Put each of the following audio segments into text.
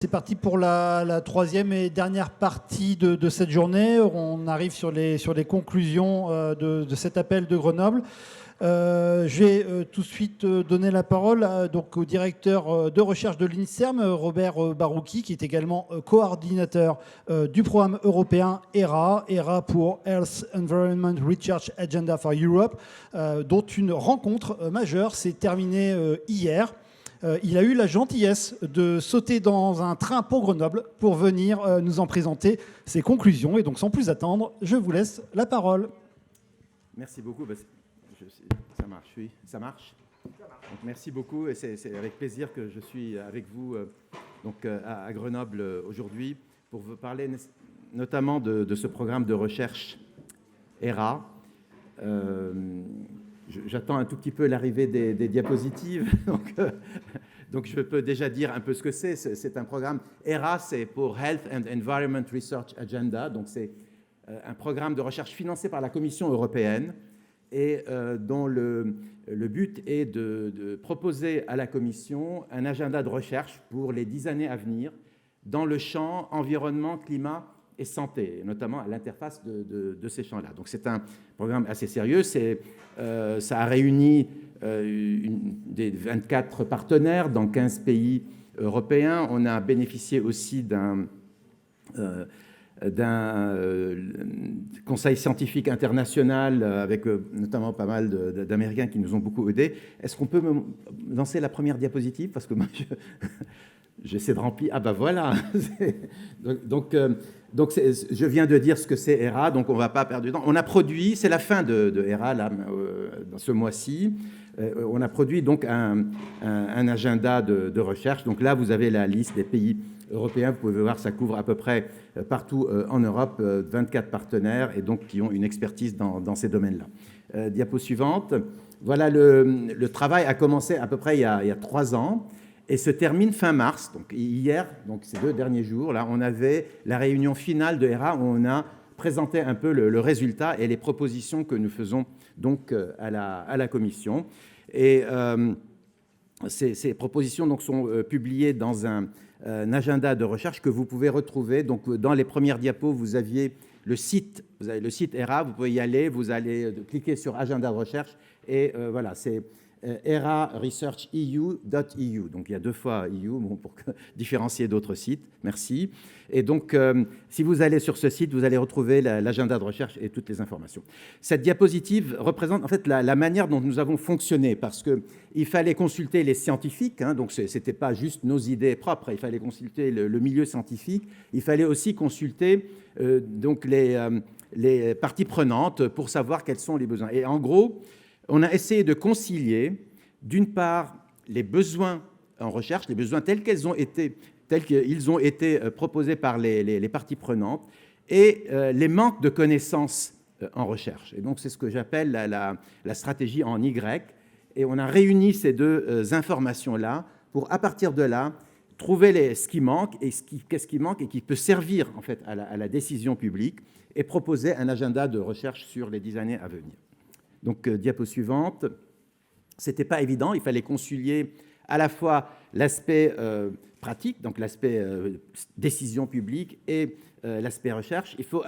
C'est parti pour la troisième et dernière partie de cette journée. On arrive sur les conclusions de cet appel de Grenoble. Je vais tout de suite donner la parole donc au directeur de recherche de l'INSERM, Robert Barouki, qui est également coordinateur du programme européen ERA, ERA pour Health Environment Research Agenda for Europe, dont une rencontre majeure s'est terminée hier. Il a eu la gentillesse de sauter dans un train pour Grenoble pour venir nous en présenter ses conclusions. Et donc, sans plus attendre, je vous laisse la parole. Merci beaucoup. Ça marche, oui, ça marche. Donc, merci beaucoup et c'est avec plaisir que je suis avec vous à Grenoble aujourd'hui pour vous parler notamment de ce programme de recherche ERA. J'attends un tout petit peu l'arrivée des diapositives, donc je peux déjà dire un peu ce que c'est. C'est un programme ERA, c'est pour Health and Environment Research Agenda, donc c'est un programme de recherche financé par la Commission européenne et dont le but est de proposer à la Commission un agenda de recherche pour les 10 années à venir dans le champ environnement, climat et santé, notamment à l'interface de ces champs-là. Donc c'est un programme assez sérieux. Ça a réuni des 24 partenaires dans 15 pays européens. On a bénéficié aussi d'un conseil scientifique international avec notamment pas mal d'Américains qui nous ont beaucoup aidés. Est-ce qu'on peut me lancer la première diapositive? Parce que moi, j'essaie de remplir. Ah ben voilà. Donc je viens de dire ce que c'est ERA, donc on ne va pas perdre du temps. On a produit, c'est la fin de ERA là, dans ce mois-ci, on a produit donc un agenda de recherche. Donc là, vous avez la liste des pays européens. Vous pouvez voir, ça couvre à peu près partout en Europe, 24 partenaires et donc qui ont une expertise dans ces domaines-là. Diapo suivante. Voilà, le travail a commencé à peu près il y a 3 ans. Et se termine fin mars. Donc hier, donc ces 2 derniers jours, là, on avait la réunion finale de ERA où on a présenté un peu le résultat et les propositions que nous faisons donc à la Commission. Et ces propositions donc sont publiées dans un agenda de recherche que vous pouvez retrouver. Donc dans les premières diapos, vous aviez le site. Vous avez le site ERA. Vous pouvez y aller. Vous allez cliquer sur agenda de recherche et voilà, c'est eraresearcheu.eu. Donc il y a 2 fois EU pour différencier d'autres sites. Merci. Et donc, si vous allez sur ce site, vous allez retrouver l'agenda de recherche et toutes les informations. Cette diapositive représente en fait la manière dont nous avons fonctionné, parce qu'il fallait consulter les scientifiques, hein, donc ce n'était pas juste nos idées propres, il fallait consulter le milieu scientifique, il fallait aussi consulter donc les parties prenantes pour savoir quels sont les besoins. Et en gros, on a essayé de concilier, d'une part, les besoins en recherche, les besoins tels qu'ils ont été proposés par les parties prenantes, et les manques de connaissances en recherche. Et donc, c'est ce que j'appelle la stratégie en Y. Et on a réuni ces 2 informations-là pour, à partir de là, trouver ce qui manque et qu'est-ce qui manque et qui peut servir en fait à la décision publique et proposer un agenda de recherche sur les 10 années à venir. Donc, diapo suivante. Ce n'était pas évident. Il fallait concilier à la fois l'aspect pratique, donc l'aspect décision publique, et l'aspect recherche. Il faut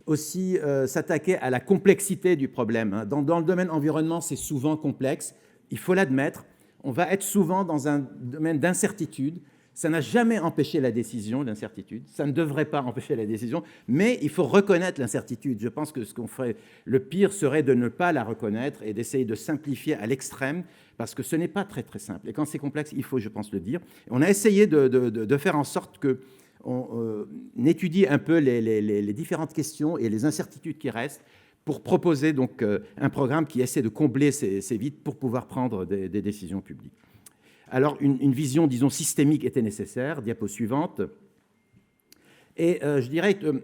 aussi s'attaquer à la complexité du problème. Hein. Dans le domaine environnement, c'est souvent complexe. Il faut l'admettre. On va être souvent dans un domaine d'incertitude. Ça n'a jamais empêché la décision, l'incertitude. Ça ne devrait pas empêcher la décision, mais il faut reconnaître l'incertitude. Je pense que ce qu'on ferait, le pire serait de ne pas la reconnaître et d'essayer de simplifier à l'extrême, parce que ce n'est pas très, très simple. Et quand c'est complexe, il faut, je pense, le dire. On a essayé de faire en sorte qu'on étudie un peu les différentes questions et les incertitudes qui restent pour proposer donc un programme qui essaie de combler ces vides pour pouvoir prendre des décisions publiques. Alors, une vision, disons, systémique était nécessaire. Diapo suivante. Et je dirais que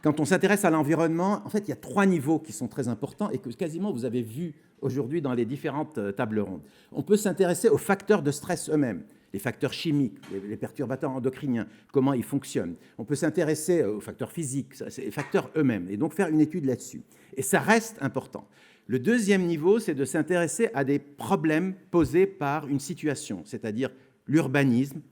quand on s'intéresse à l'environnement, en fait, il y a 3 niveaux qui sont très importants et que quasiment vous avez vu aujourd'hui dans les différentes tables rondes. On peut s'intéresser aux facteurs de stress eux-mêmes, les facteurs chimiques, les perturbateurs endocriniens, comment ils fonctionnent. On peut s'intéresser aux facteurs physiques, les facteurs eux-mêmes, et donc faire une étude là-dessus. Et ça reste important. Le deuxième niveau, c'est de s'intéresser à des problèmes posés par une situation, c'est-à-dire l'urbanisme,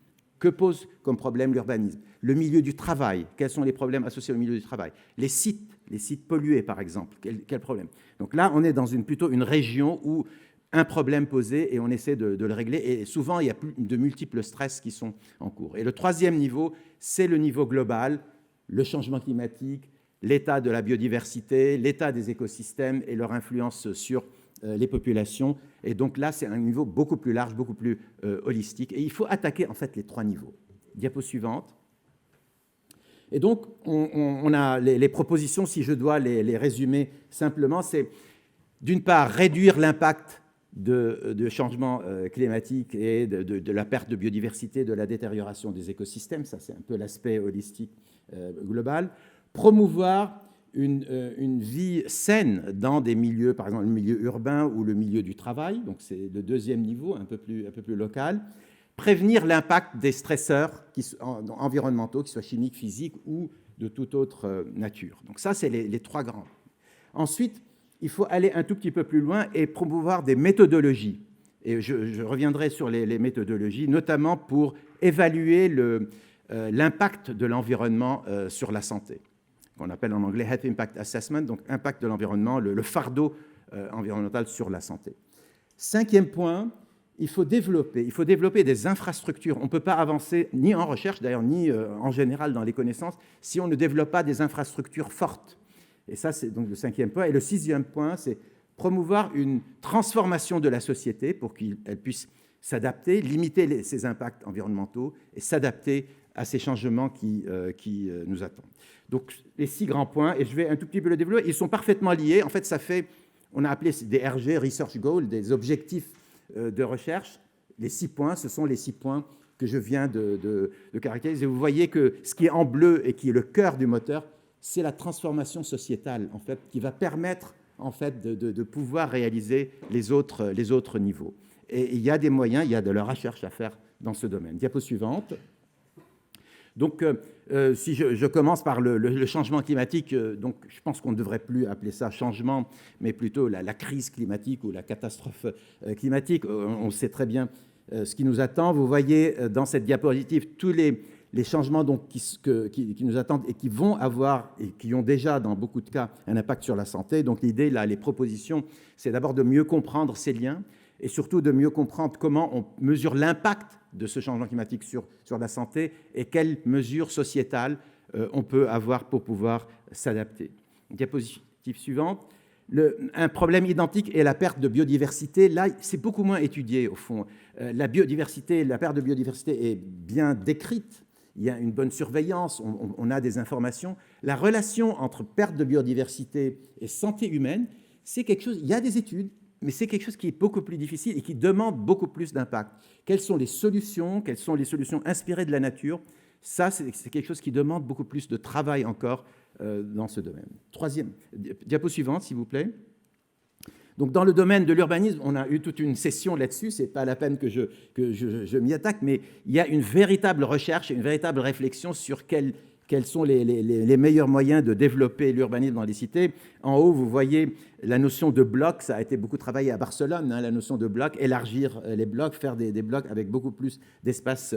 Que pose comme problème l'urbanisme? Le milieu du travail, quels sont les problèmes associés au milieu du travail? Les sites pollués, par exemple, quel problème? Donc là, on est dans plutôt une région où un problème posé et on essaie de le régler. Et souvent, il y a de multiples stress qui sont en cours. Et le troisième niveau, c'est le niveau global, le changement climatique, l'état de la biodiversité, l'état des écosystèmes et leur influence sur les populations. Et donc là, c'est un niveau beaucoup plus large, beaucoup plus holistique. Et il faut attaquer en fait les trois niveaux. Diapo suivante. Et donc, on a les propositions, si je dois les résumer simplement, c'est d'une part réduire l'impact de changement climatique et de la perte de biodiversité, de la détérioration des écosystèmes. Ça, c'est un peu l'aspect holistique global. Promouvoir une vie saine dans des milieux, par exemple le milieu urbain ou le milieu du travail, donc c'est le deuxième niveau, un peu plus local. Prévenir l'impact des stresseurs environnementaux, qu'ils soient chimiques, physiques ou de toute autre nature. Donc ça, c'est les trois grands. Ensuite, il faut aller un tout petit peu plus loin et promouvoir des méthodologies. Et je reviendrai sur les méthodologies, notamment pour évaluer l'impact de l'environnement sur la santé, qu'on appelle en anglais Health Impact Assessment, donc impact de l'environnement, le fardeau environnemental sur la santé. Cinquième point, il faut développer des infrastructures. On ne peut pas avancer ni en recherche, d'ailleurs, ni en général dans les connaissances, si on ne développe pas des infrastructures fortes. Et ça, c'est donc le cinquième point. Et le sixième point, c'est promouvoir une transformation de la société pour qu'elle puisse s'adapter, limiter ses impacts environnementaux et s'adapter à ces changements qui nous attendent. Donc, les 6 grands points, et je vais un tout petit peu le développer, ils sont parfaitement liés. En fait, on a appelé des RG, Research Goals, des objectifs de recherche. Les 6 points, ce sont les 6 points que je viens de caractériser. Vous voyez que ce qui est en bleu et qui est le cœur du moteur, c'est la transformation sociétale, en fait, qui va permettre en fait, de pouvoir réaliser les autres niveaux. Et il y a des moyens, il y a de la recherche à faire dans ce domaine. Diapo suivante. Donc, si je commence par le changement climatique, donc je pense qu'on ne devrait plus appeler ça changement, mais plutôt la crise climatique ou la catastrophe climatique. On sait très bien ce qui nous attend. Vous voyez dans cette diapositive tous les changements donc, qui nous attendent et qui vont avoir, et qui ont déjà dans beaucoup de cas, un impact sur la santé. Donc l'idée, là, les propositions, c'est d'abord de mieux comprendre ces liens et surtout de mieux comprendre comment on mesure l'impact de ce changement climatique sur la santé et quelles mesures sociétales on peut avoir pour pouvoir s'adapter. Diapositive suivante. Un problème identique est la perte de biodiversité. Là, c'est beaucoup moins étudié, au fond. La perte de biodiversité est bien décrite. Il y a une bonne surveillance, on a des informations. La relation entre perte de biodiversité et santé humaine, c'est quelque chose, il y a des études, mais c'est quelque chose qui est beaucoup plus difficile et qui demande beaucoup plus d'impact. Quelles sont les solutions inspirées de la nature? Ça, c'est quelque chose qui demande beaucoup plus de travail encore dans ce domaine. Troisième, diapo suivante, s'il vous plaît. Donc, dans le domaine de l'urbanisme, on a eu toute une session là-dessus, ce n'est pas la peine que je m'y attaque, mais il y a une véritable recherche et une véritable réflexion sur quels sont les meilleurs moyens de développer l'urbanisme dans les cités. En haut, vous voyez la notion de bloc, ça a été beaucoup travaillé à Barcelone, la notion de bloc, élargir les blocs, faire des blocs avec beaucoup plus d'espace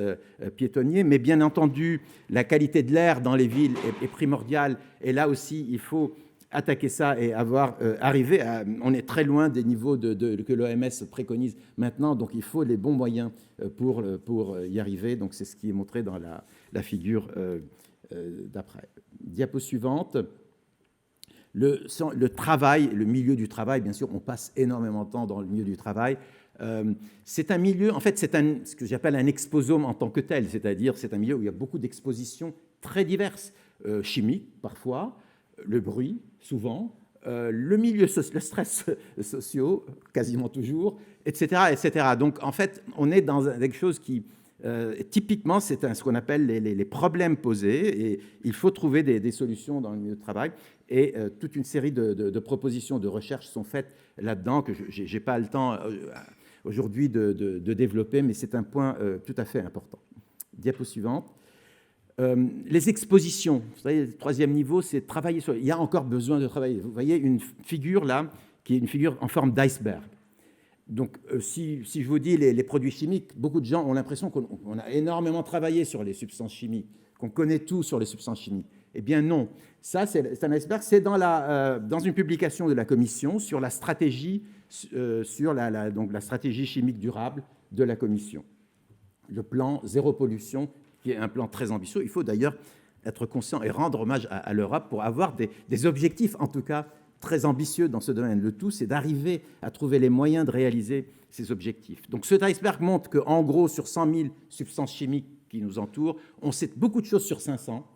piétonnier. Mais bien entendu, la qualité de l'air dans les villes est primordiale, et là aussi, il faut attaquer ça et on est très loin des niveaux que l'OMS préconise maintenant, donc il faut les bons moyens pour y arriver. Donc c'est ce qui est montré dans la figure d'après. Diapo suivante. Le travail, le milieu du travail, bien sûr, on passe énormément de temps dans le milieu du travail. C'est un milieu, en fait, c'est ce que j'appelle un exposome en tant que tel, c'est-à-dire c'est un milieu où il y a beaucoup d'expositions très diverses, chimiques parfois, le bruit, souvent, le stress social, quasiment toujours, etc., etc. Donc, en fait, on est dans quelque chose qui, typiquement, c'est ce qu'on appelle les problèmes posés, et il faut trouver des solutions dans le milieu de travail, et toute une série de propositions de recherche sont faites là-dedans, que je n'ai pas le temps aujourd'hui de développer, mais c'est un point tout à fait important. Diapo suivante. Les expositions, vous savez, le troisième niveau, c'est travailler sur... Il y a encore besoin de travailler. Vous voyez une figure là, qui est une figure en forme d'iceberg. Donc, si je vous dis les produits chimiques, beaucoup de gens ont l'impression qu'on a énormément travaillé sur les substances chimiques, qu'on connaît tout sur les substances chimiques. Eh bien non, ça c'est un iceberg, c'est dans une publication de la Commission sur la stratégie, donc la stratégie chimique durable de la Commission. Le plan zéro pollution, qui est un plan très ambitieux. Il faut d'ailleurs être conscient et rendre hommage à l'Europe pour avoir des objectifs, en tout cas, très ambitieux dans ce domaine. Le tout, c'est d'arriver à trouver les moyens de réaliser ces objectifs. Donc cet iceberg montre qu'en gros, sur 100 000 substances chimiques qui nous entourent, on sait beaucoup de choses sur 500,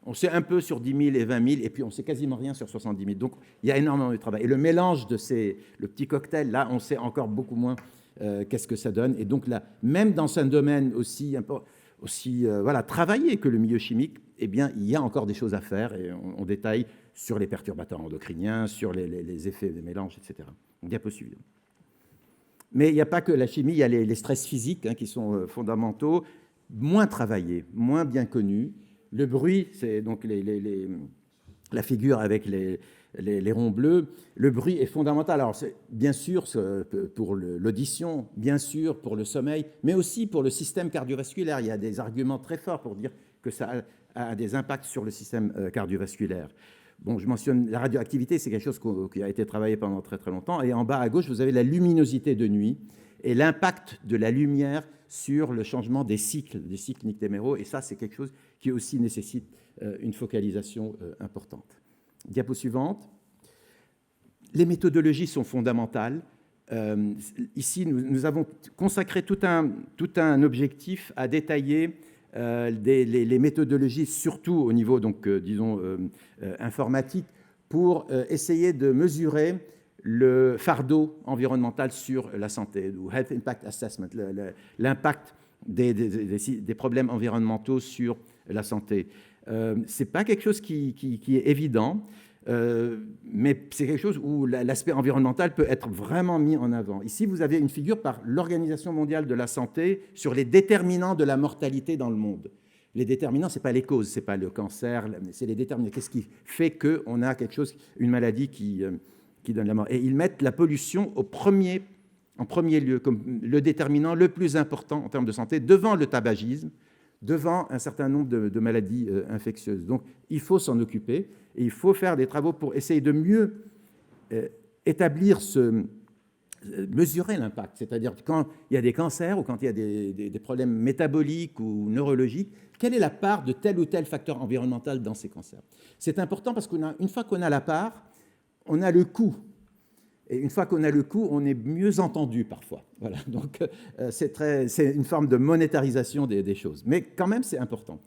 on sait un peu sur 10 000 et 20 000, et puis on sait quasiment rien sur 70 000. Donc il y a énormément de travail. Et le mélange de le petit cocktail, là, on sait encore beaucoup moins qu'est-ce que ça donne. Et donc là, même dans un domaine aussi travaillé que le milieu chimique, eh bien, il y a encore des choses à faire, et on détaille sur les perturbateurs endocriniens, sur les effets des mélanges, etc. Diapo suivante. Mais il n'y a pas que la chimie, il y a les stress physiques qui sont fondamentaux, moins travaillés, moins bien connus. Le bruit, c'est donc la figure avec les ronds bleus. Le bruit est fondamental. Alors, c'est bien sûr pour l'audition, bien sûr pour le sommeil, mais aussi pour le système cardiovasculaire. Il y a des arguments très forts pour dire que ça a des impacts sur le système cardiovasculaire. Bon, je mentionne la radioactivité, c'est quelque chose qui a été travaillé pendant très très longtemps. Et en bas à gauche, vous avez la luminosité de nuit et l'impact de la lumière sur le changement des cycles nictéméraux. Et ça, c'est quelque chose qui aussi nécessite une focalisation importante. Diapo suivante. Les méthodologies sont fondamentales. Ici, nous avons consacré tout un objectif à détailler les méthodologies, surtout au niveau, donc, informatique, pour essayer de mesurer le fardeau environnemental sur la santé, ou Health Impact Assessment, l'impact des problèmes environnementaux sur la santé. Ce n'est pas quelque chose qui est évident, mais c'est quelque chose où l'aspect environnemental peut être vraiment mis en avant. Ici, vous avez une figure par l'Organisation mondiale de la santé sur les déterminants de la mortalité dans le monde. Les déterminants, ce n'est pas les causes, ce n'est pas le cancer, c'est les déterminants. Qu'est-ce qui fait qu'on a quelque chose, une maladie qui donne la mort? Et ils mettent la pollution en premier lieu, comme le déterminant le plus important en termes de santé, devant le tabagisme, devant un certain nombre de maladies infectieuses. Donc, il faut s'en occuper et il faut faire des travaux pour essayer de mieux mesurer l'impact. C'est-à-dire quand il y a des cancers ou quand il y a des problèmes métaboliques ou neurologiques, quelle est la part de tel ou tel facteur environnemental dans ces cancers? C'est important parce qu'une fois qu'on a la part, on a le coût. Et une fois qu'on a le coût, on est mieux entendu parfois. Voilà. Donc, c'est une forme de monétarisation des choses. Mais quand même, c'est important.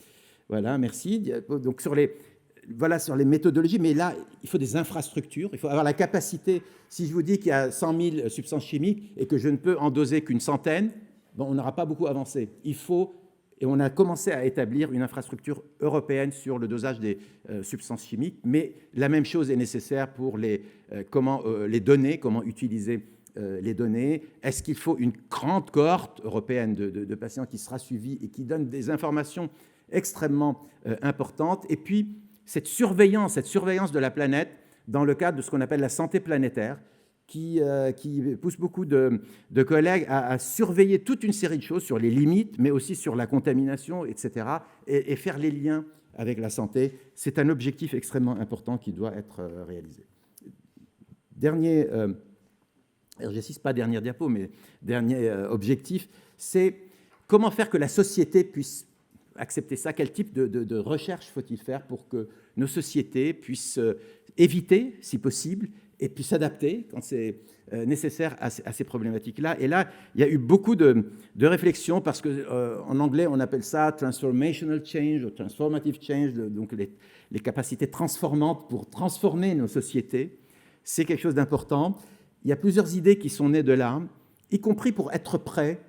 Voilà, merci. Donc, sur les méthodologies, mais là, il faut des infrastructures. Il faut avoir la capacité. Si je vous dis qu'il y a 100 000 substances chimiques et que je ne peux en doser qu'une centaine, bon, on n'aura pas beaucoup avancé. Et on a commencé à établir une infrastructure européenne sur le dosage des substances chimiques, mais la même chose est nécessaire pour les données, comment utiliser les données. Est-ce qu'il faut une grande cohorte européenne de patients qui sera suivie et qui donne des informations extrêmement importantes? Et puis, cette surveillance de la planète dans le cadre de ce qu'on appelle la santé planétaire, qui pousse beaucoup de collègues à surveiller toute une série de choses sur les limites, mais aussi sur la contamination, etc., et faire les liens avec la santé. C'est un objectif extrêmement important qui doit être réalisé. Dernier, pas dernière diapo, mais dernier objectif, c'est comment faire que la société puisse accepter ça. Quel type de recherche faut-il faire pour que nos sociétés puissent éviter, si possible, et puis s'adapter quand c'est nécessaire à ces problématiques-là. Et là, il y a eu beaucoup de réflexions parce qu'en anglais, on appelle ça transformational change ou transformative change, donc les capacités transformantes pour transformer nos sociétés. C'est quelque chose d'important. Il y a plusieurs idées qui sont nées de là, y compris pour être prêt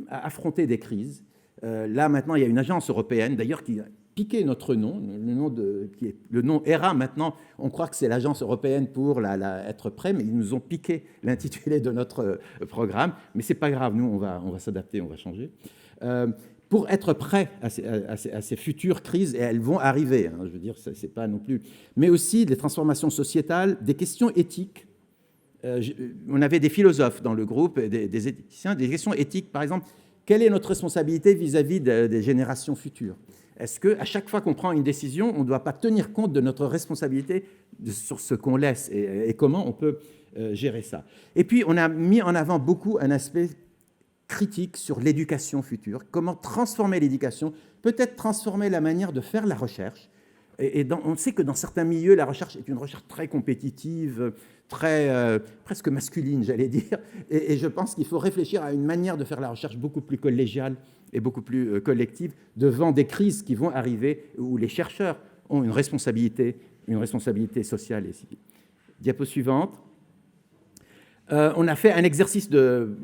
à affronter des crises. Là, maintenant, il y a une agence européenne, d'ailleurs, qui a piqué notre nom, le nom ERA. Maintenant, on croit que c'est l'agence européenne pour être prêt, mais ils nous ont piqué l'intitulé de notre programme. Mais ce n'est pas grave, nous, on va s'adapter, on va changer. Pour être prêt à ces futures crises, et elles vont arriver, je veux dire, c'est pas non plus... Mais aussi des transformations sociétales, des questions éthiques, on avait des philosophes dans le groupe, des éthiciens, des questions éthiques, par exemple. Quelle est notre responsabilité vis-à-vis des générations futures? Est-ce qu'à chaque fois qu'on prend une décision, on ne doit pas tenir compte de notre responsabilité sur ce qu'on laisse et comment on peut gérer ça? Et puis, on a mis en avant beaucoup un aspect critique sur l'éducation future, comment transformer l'éducation, peut-être transformer la manière de faire la recherche. On sait que dans certains milieux, la recherche est une recherche très compétitive, presque masculine, j'allais dire. Et je pense qu'il faut réfléchir à une manière de faire la recherche beaucoup plus collégiale et beaucoup plus collective devant des crises qui vont arriver où les chercheurs ont une responsabilité sociale et civile. Diapo suivante. On a fait un exercice de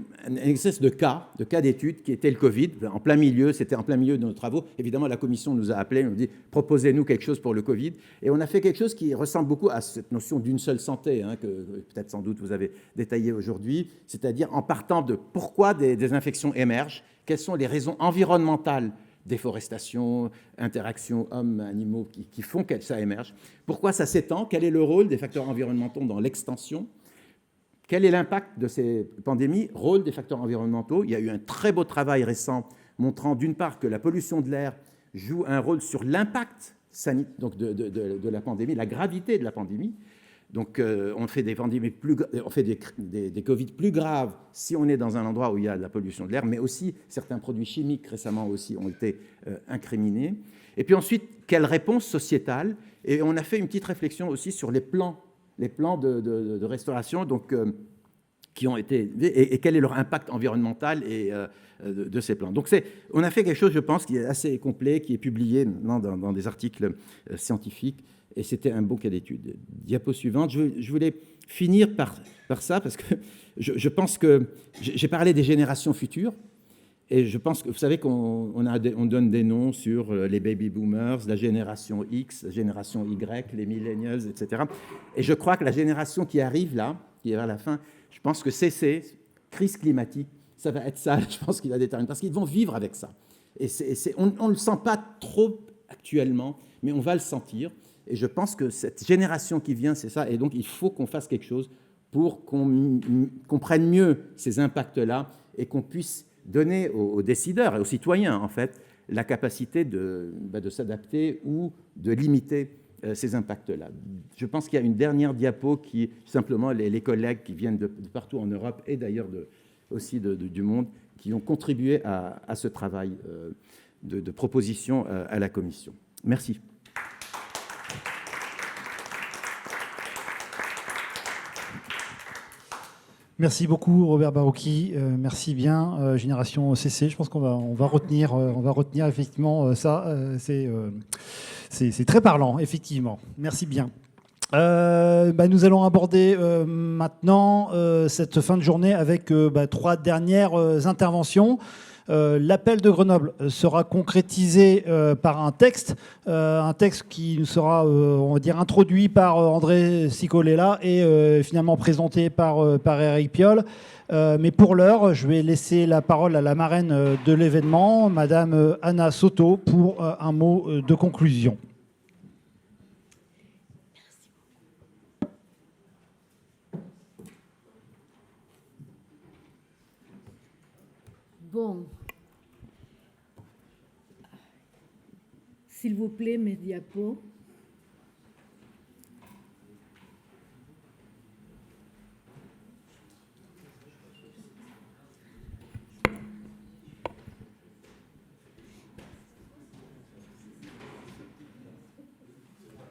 cas d'étude qui était le Covid, en plein milieu, c'était en plein milieu de nos travaux. Évidemment, la commission nous a appelés, nous dit « proposez-nous quelque chose pour le Covid ». Et on a fait quelque chose qui ressemble beaucoup à cette notion d'une seule santé, que peut-être sans doute vous avez détaillé aujourd'hui, c'est-à-dire en partant de pourquoi des infections émergent, quelles sont les raisons environnementales, déforestation, interaction hommes-animaux qui font que ça émerge, pourquoi ça s'étend, quel est le rôle des facteurs environnementaux dans l'extension. Quel est l'impact de ces pandémies? Rôle des facteurs environnementaux. Il y a eu un très beau travail récent montrant d'une part que la pollution de l'air joue un rôle sur l'impact sanitaire donc de la pandémie, la gravité de la pandémie. Donc on fait des pandémies on fait des Covid plus graves si on est dans un endroit où il y a de la pollution de l'air, mais aussi certains produits chimiques récemment aussi ont été incriminés. Et puis ensuite, quelle réponse sociétale? Et on a fait une petite réflexion aussi sur les plans de restauration donc, qui ont été et quel est leur impact environnemental de ces plans. Donc on a fait quelque chose, je pense, qui est assez complet, qui est publié dans des articles scientifiques, et c'était un bon cas d'étude. Diapo suivante. Je voulais finir par ça, parce que je pense que j'ai parlé des générations futures, et je pense que, vous savez qu'on donne des noms sur les baby boomers, la génération X, la génération Y, les millennials, etc. Et je crois que la génération qui arrive là, qui est vers la fin, je pense que crise climatique, ça va être ça, je pense qu'il va déterminer, parce qu'ils vont vivre avec ça. Et on ne le sent pas trop actuellement, mais on va le sentir. Et je pense que cette génération qui vient, c'est ça. Et donc, il faut qu'on fasse quelque chose pour qu'on comprenne mieux ces impacts-là et qu'on puisse donner aux décideurs et aux citoyens, en fait, la capacité de s'adapter ou de limiter ces impacts-là. Je pense qu'il y a une dernière diapo qui est simplement les collègues qui viennent de partout en Europe et d'ailleurs aussi du monde qui ont contribué à ce travail de proposition à la Commission. Merci. Merci beaucoup Robert Barouki, merci bien Génération CC. Je pense qu'on va retenir effectivement ça. C'est très parlant effectivement. Merci bien. Nous allons aborder maintenant cette fin de journée avec 3 dernières interventions. L'appel de Grenoble sera concrétisé par un texte qui nous sera, on va dire, introduit par André Cicolella et finalement présenté par Eric Piolle. Mais pour l'heure, je vais laisser la parole à la marraine de l'événement, Madame Anna Soto, pour un mot de conclusion. Bon. S'il vous plaît, mes diapos.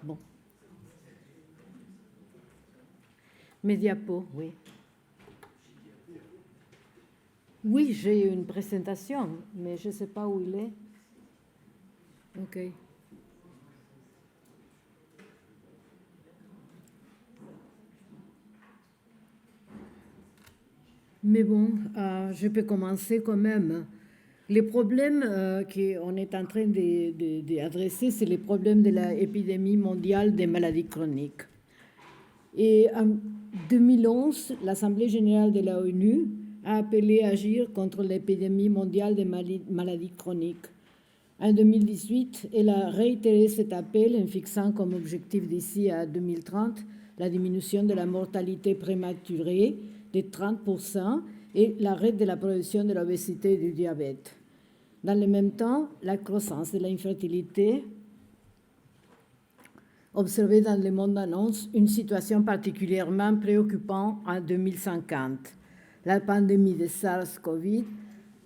Bon. Mes diapos, oui. Oui, j'ai une présentation, mais je ne sais pas où il est. OK. Mais bon, je peux commencer quand même. Les problèmes qu'on est en train d'adresser, c'est les problèmes de l'épidémie mondiale des maladies chroniques. Et en 2011, l'Assemblée générale de la ONU a appelé à agir contre l'épidémie mondiale des maladies chroniques. En 2018, elle a réitéré cet appel en fixant comme objectif d'ici à 2030 la diminution de la mortalité prématurée de 30% et l'arrêt de la production de l'obésité et du diabète. Dans le même temps, la croissance de l'infertilité observée dans le monde annonce une situation particulièrement préoccupante en 2050. La pandémie de SARS-CoV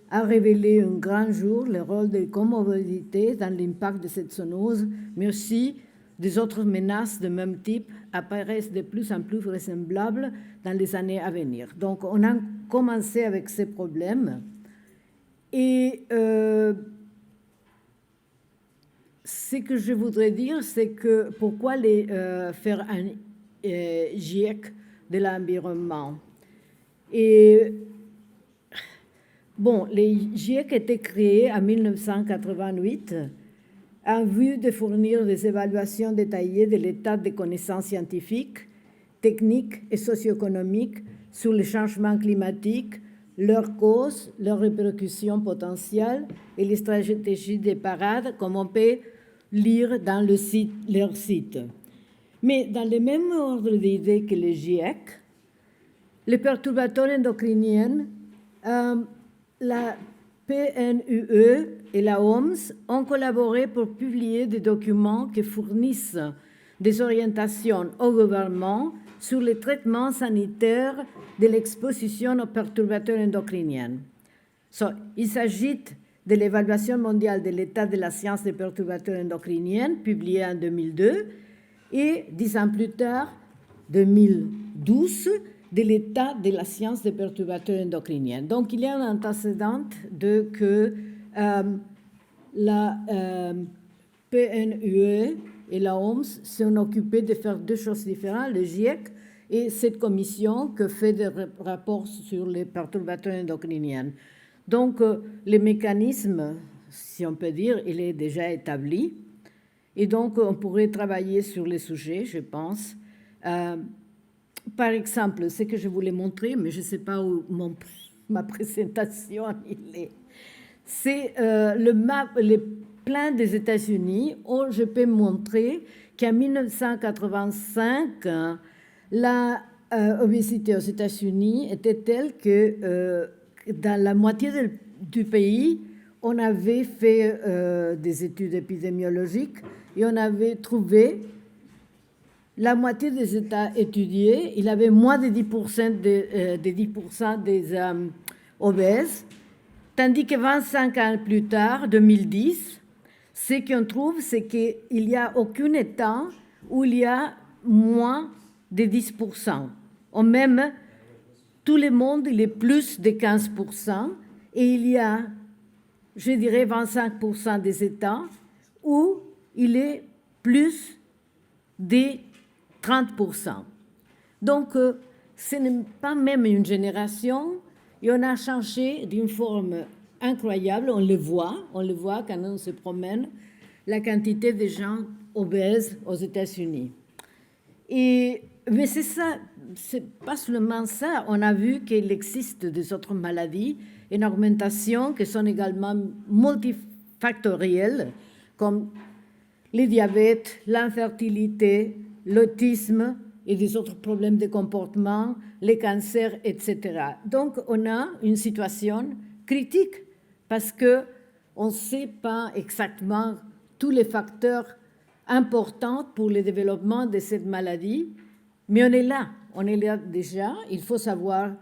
a révélé un grand jour le rôle des comorbidités dans l'impact de cette zoonose, mais aussi des autres menaces de même type apparaissent de plus en plus vraisemblables dans les années à venir. Donc, on a commencé avec ces problèmes et ce que je voudrais dire, c'est que pourquoi faire un GIEC de l'environnement. Et bon, les GIEC étaient créés en 1988 en vue de fournir des évaluations détaillées de l'état des connaissances scientifiques, techniques et socio-économiques sur les changements climatiques, leurs causes, leurs répercussions potentielles et les stratégies de parade, comme on peut lire dans leur site. Mais dans le même ordre d'idées que le GIEC, les perturbateurs endocriniens, la PNUE et la OMS ont collaboré pour publier des documents qui fournissent des orientations au gouvernement sur les traitements sanitaires de l'exposition aux perturbateurs endocriniens. Il s'agit de l'évaluation mondiale de l'état de la science des perturbateurs endocriniens, publiée en 2002, et 10 ans plus tard, 2012, de l'état de la science des perturbateurs endocriniens. Donc, il y a un antécédent de que la PNUE et la OMS sont occupés de faire deux choses différentes, le GIEC et cette commission qui fait des rapports sur les perturbateurs endocriniens. Donc, le mécanisme, si on peut dire, il est déjà établi. Et donc, on pourrait travailler sur les sujets, je pense. Par exemple, ce que je voulais montrer, mais je ne sais pas où ma présentation il est, c'est le plan des États-Unis où je peux montrer qu'en 1985, la obésité aux États-Unis était telle que dans la moitié du pays, on avait fait des études épidémiologiques et on avait trouvé la moitié des États étudiés, il avait moins de 10% des obèses, tandis que 25 ans plus tard, 2010, ce qu'on trouve, c'est qu'il n'y a aucun État où il y a moins de 10%. Ou même, tout le monde, il est plus de 15%, et il y a, je dirais, 25% des États où il est plus de 30%. Donc, ce n'est pas même une génération, et on a changé d'une forme incroyable, on le voit quand on se promène, la quantité de gens obèses aux États-Unis. Mais c'est ça, c'est pas seulement ça, on a vu qu'il existe des autres maladies, une augmentation qui sont également multifactorielles, comme le diabète, l'infertilité, l'autisme et des autres problèmes de comportement, les cancers, etc. Donc, on a une situation critique parce qu'on ne sait pas exactement tous les facteurs importants pour le développement de cette maladie, mais on est là déjà. Il faut savoir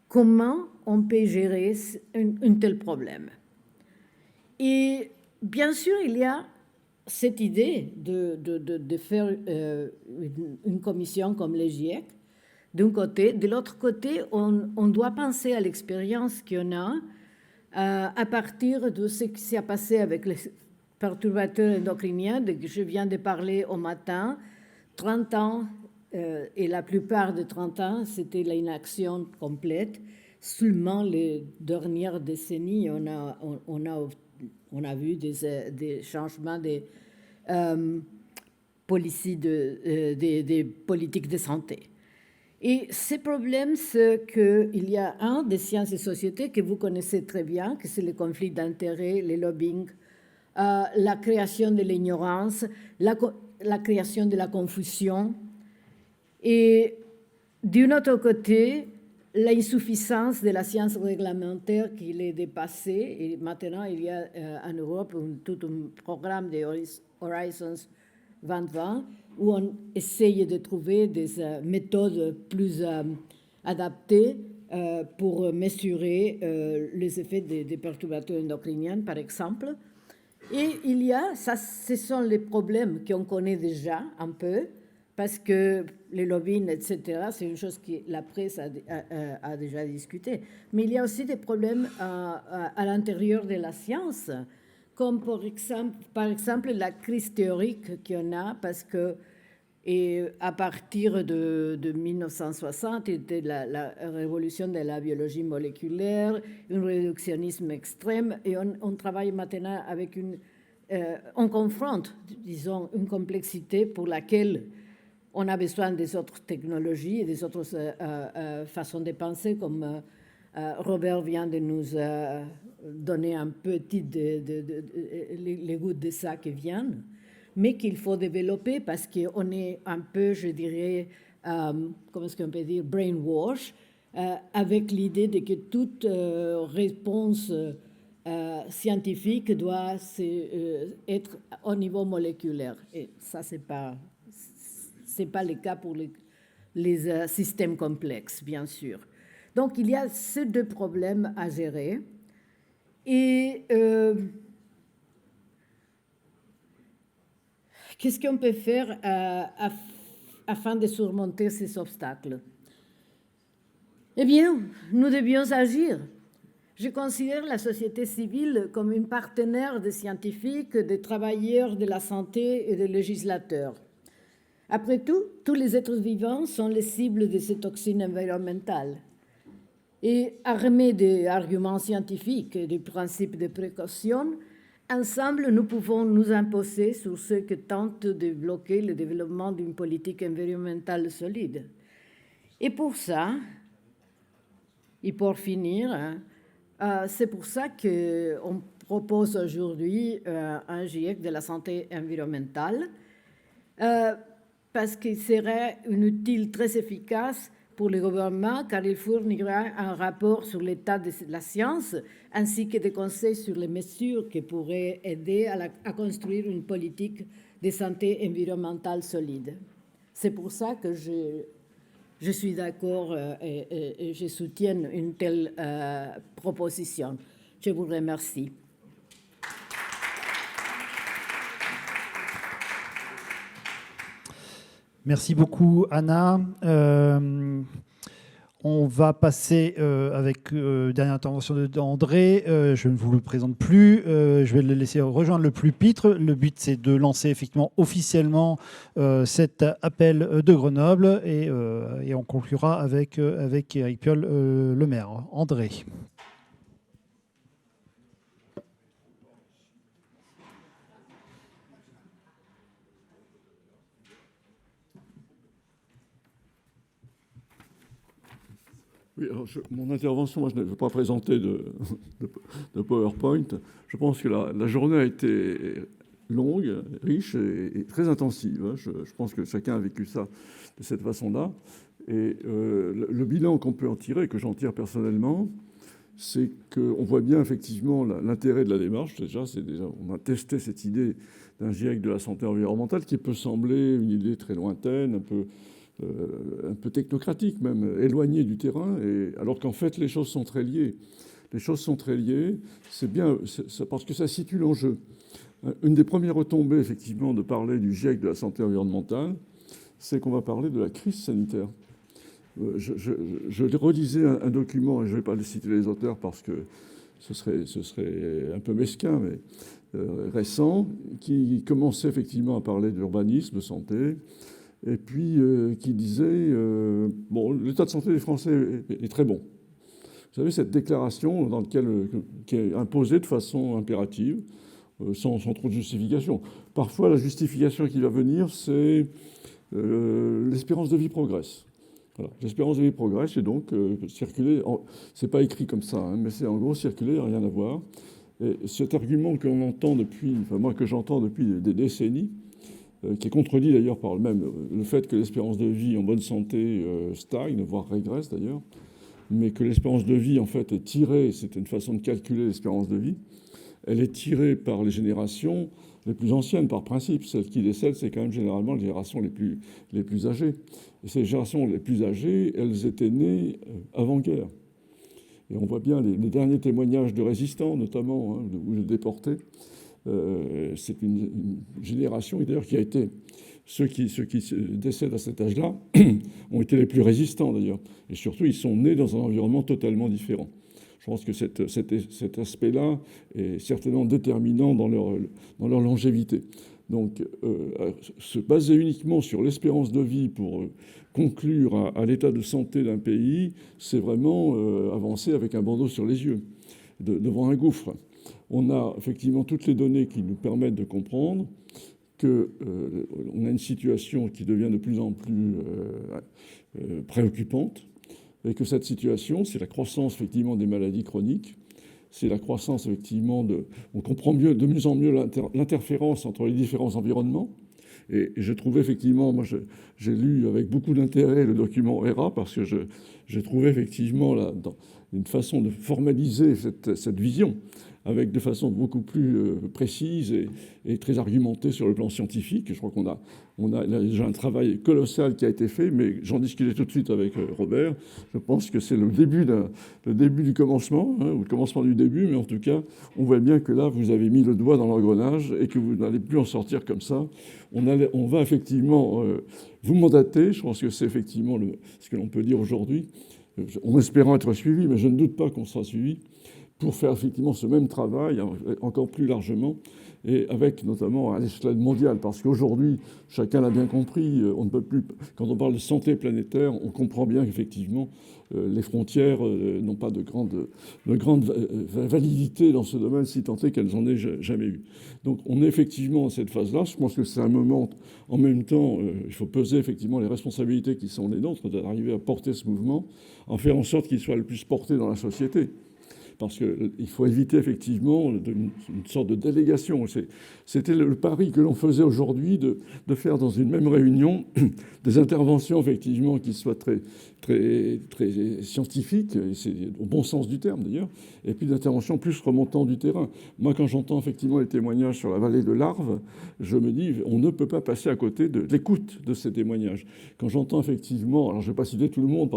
comment on peut gérer un tel problème. Et bien sûr, il y a cette idée de faire une commission comme le GIEC, d'un côté. De l'autre côté, on doit penser à l'expérience qu'on a à partir de ce qui s'est passé avec les perturbateurs endocriniens, que je viens de parler au matin. 30 ans, et la plupart de 30 ans, c'était l'inaction complète. Seulement les dernières décennies, on a vu des changements des politiques de santé. Et ces problèmes, c'est qu'il y a un des sciences et sociétés que vous connaissez très bien, que c'est le conflit d'intérêts, le lobbying, la création de l'ignorance, la création de la confusion. Et d'un autre côté, l'insuffisance de la science réglementaire qui l'est dépassée. Et maintenant, il y a en Europe tout un programme de Horizons 2020 où on essaye de trouver des méthodes plus adaptées pour mesurer les effets des perturbateurs endocriniens, par exemple. Et il y a, ça, ce sont les problèmes qu'on connaît déjà un peu, parce que les lobbying, etc., c'est une chose que la presse a déjà discuté. Mais il y a aussi des problèmes à l'intérieur de la science, comme par exemple la crise théorique qu'on a, parce que et à partir de 1960, c'était la révolution de la biologie moléculaire, un réductionnisme extrême, et on travaille maintenant avec on confronte, disons, une complexité pour laquelle on a besoin des autres technologies et des autres façons de penser, comme Robert vient de nous donner un petit les gouttes de ça qui viennent, mais qu'il faut développer parce qu'on est un peu, je dirais, comment est-ce qu'on peut dire, brainwash, avec l'idée de que toute réponse scientifique doit être au niveau moléculaire. Et ça, c'est pas le cas pour les systèmes complexes, bien sûr. Donc, il y a ces deux problèmes à gérer. Et qu'est-ce qu'on peut faire afin de surmonter ces obstacles? Eh bien, nous devions agir. Je considère la société civile comme une partenaire des scientifiques, des travailleurs de la santé et des législateurs. Après tout, tous les êtres vivants sont les cibles de ces toxines environnementales. Et armés d'arguments scientifiques et des principes de précaution, ensemble, nous pouvons nous imposer sur ceux qui tentent de bloquer le développement d'une politique environnementale solide. Et pour ça, et pour finir, c'est pour ça qu'on propose aujourd'hui un GIEC de la santé environnementale, parce qu'il serait un outil très efficace pour le gouvernement, car il fournira un rapport sur l'état de la science, ainsi que des conseils sur les mesures qui pourraient aider à construire une politique de santé environnementale solide. C'est pour ça que je suis d'accord et je soutiens une telle proposition. Je vous remercie. Merci beaucoup, Anna. On va passer avec dernière intervention d'André. Je ne vous le présente plus. Je vais le laisser rejoindre le pupitre. Le but, c'est de lancer effectivement officiellement cet appel de Grenoble et on conclura avec Éric Piolle, le maire. André. Oui, alors mon intervention, moi, je ne vais pas présenter de PowerPoint. Je pense que la journée a été longue, riche et très intensive. Je pense que chacun a vécu ça de cette façon-là. Et le bilan qu'on peut en tirer, que j'en tire personnellement, c'est qu'on voit bien effectivement l'intérêt de la démarche. Déjà, on a testé cette idée d'un GIEC de la santé environnementale qui peut sembler une idée très lointaine, un peu technocratique même, éloigné du terrain, alors qu'en fait les choses sont très liées. Les choses sont très liées, c'est bien parce que ça situe l'enjeu. Une des premières retombées effectivement de parler du GIEC de la santé environnementale, c'est qu'on va parler de la crise sanitaire. Je relisais un document, et je ne vais pas citer les auteurs parce que ce serait un peu mesquin, mais récent, qui commençait effectivement à parler d'urbanisme, de santé, et puis qui disait bon, l'état de santé des Français est très bon. Vous savez, cette déclaration qui est imposée de façon impérative, sans trop de justification. Parfois, la justification qui va venir, c'est l'espérance de vie progresse. Voilà. L'espérance de vie progresse, et donc circuler, c'est pas écrit comme ça, hein, mais c'est en gros circuler, rien à voir. Et cet argument qu'on entend depuis, enfin moi que j'entends depuis des décennies, qui est contredit d'ailleurs par le fait que l'espérance de vie en bonne santé stagne, voire régresse d'ailleurs, mais que l'espérance de vie en fait est tirée, c'est une façon de calculer l'espérance de vie, elle est tirée par les générations les plus anciennes par principe. Celles qui décèdent, c'est quand même généralement les générations les plus âgées. Et ces générations les plus âgées, elles étaient nées avant-guerre. Et on voit bien les derniers témoignages de résistants, notamment, ou de déportés. C'est une génération, et d'ailleurs qui a été... Ceux qui décèdent à cet âge-là ont été les plus résistants, d'ailleurs. Et surtout, ils sont nés dans un environnement totalement différent. Je pense que cet aspect-là est certainement déterminant dans leur longévité. Donc, se baser uniquement sur l'espérance de vie pour conclure à l'état de santé d'un pays, c'est vraiment avancer avec un bandeau sur les yeux, devant un gouffre. On a effectivement toutes les données qui nous permettent de comprendre qu'on a une situation qui devient de plus en plus préoccupante, et que cette situation, c'est la croissance effectivement des maladies chroniques, c'est la croissance effectivement on comprend mieux, de mieux en mieux l'interférence entre les différents environnements. Et je trouvais effectivement, moi j'ai lu avec beaucoup d'intérêt le document ERA, parce que j'ai trouvé effectivement là, une façon de formaliser cette vision avec de façon beaucoup plus précise et très argumentée sur le plan scientifique. Je crois qu'on a déjà un travail colossal qui a été fait, mais j'en discutais tout de suite avec Robert. Je pense que c'est le début du commencement, ou le commencement du début, mais en tout cas, on voit bien que là, vous avez mis le doigt dans l'engrenage et que vous n'allez plus en sortir comme ça. On va effectivement vous mandater. Je pense que c'est effectivement ce que l'on peut dire aujourd'hui, en espérant être suivi, mais je ne doute pas qu'on sera suivi, pour faire effectivement ce même travail encore plus largement, et avec notamment à l'échelle mondiale, parce qu'aujourd'hui, chacun l'a bien compris, on ne peut plus, quand on parle de santé planétaire, on comprend bien qu'effectivement les frontières n'ont pas de grande validité dans ce domaine, si tant est qu'elles en aient jamais eu. Donc on est effectivement à cette phase-là. Je pense que c'est un moment, en même temps, il faut peser effectivement les responsabilités qui sont les nôtres, d'arriver à porter ce mouvement, en faire en sorte qu'il soit le plus porté dans la société. Parce qu'il faut éviter effectivement une sorte de délégation. C'était le pari que l'on faisait aujourd'hui de faire dans une même réunion des interventions effectivement qui soient très, très, très scientifiques, et c'est au bon sens du terme d'ailleurs, et puis d'interventions plus remontant du terrain. Moi, quand j'entends effectivement les témoignages sur la vallée de l'Arve, je me dis on ne peut pas passer à côté de l'écoute de ces témoignages. Quand j'entends effectivement, alors je ne vais pas citer tout le monde,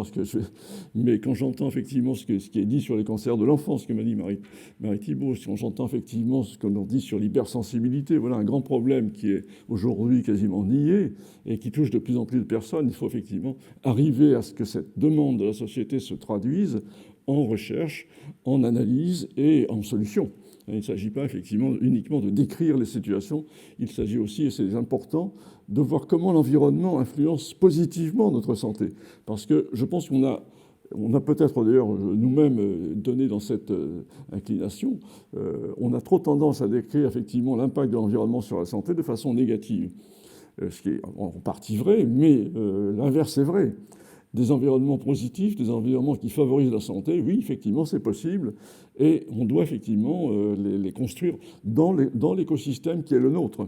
mais quand j'entends effectivement ce qui est dit sur les cancers de l'enfant, ce que m'a dit Marie Thibault, quand j'entends effectivement ce qu'on dit sur l'hypersensibilité, voilà un grand problème qui est aujourd'hui quasiment nié et qui touche de plus en plus de personnes. Il faut effectivement arriver à ce que cette demande de la société se traduise en recherche, en analyse et en solution. Il ne s'agit pas effectivement uniquement de décrire les situations, il s'agit aussi, et c'est important, de voir comment l'environnement influence positivement notre santé. Parce que je pense qu'on a peut-être d'ailleurs nous-mêmes donné dans cette inclination, on a trop tendance à décrire effectivement l'impact de l'environnement sur la santé de façon négative. Ce qui est en partie vrai, mais l'inverse est vrai. Des environnements positifs, des environnements qui favorisent la santé, oui, effectivement, c'est possible. Et on doit effectivement les construire dans l'écosystème qui est le nôtre.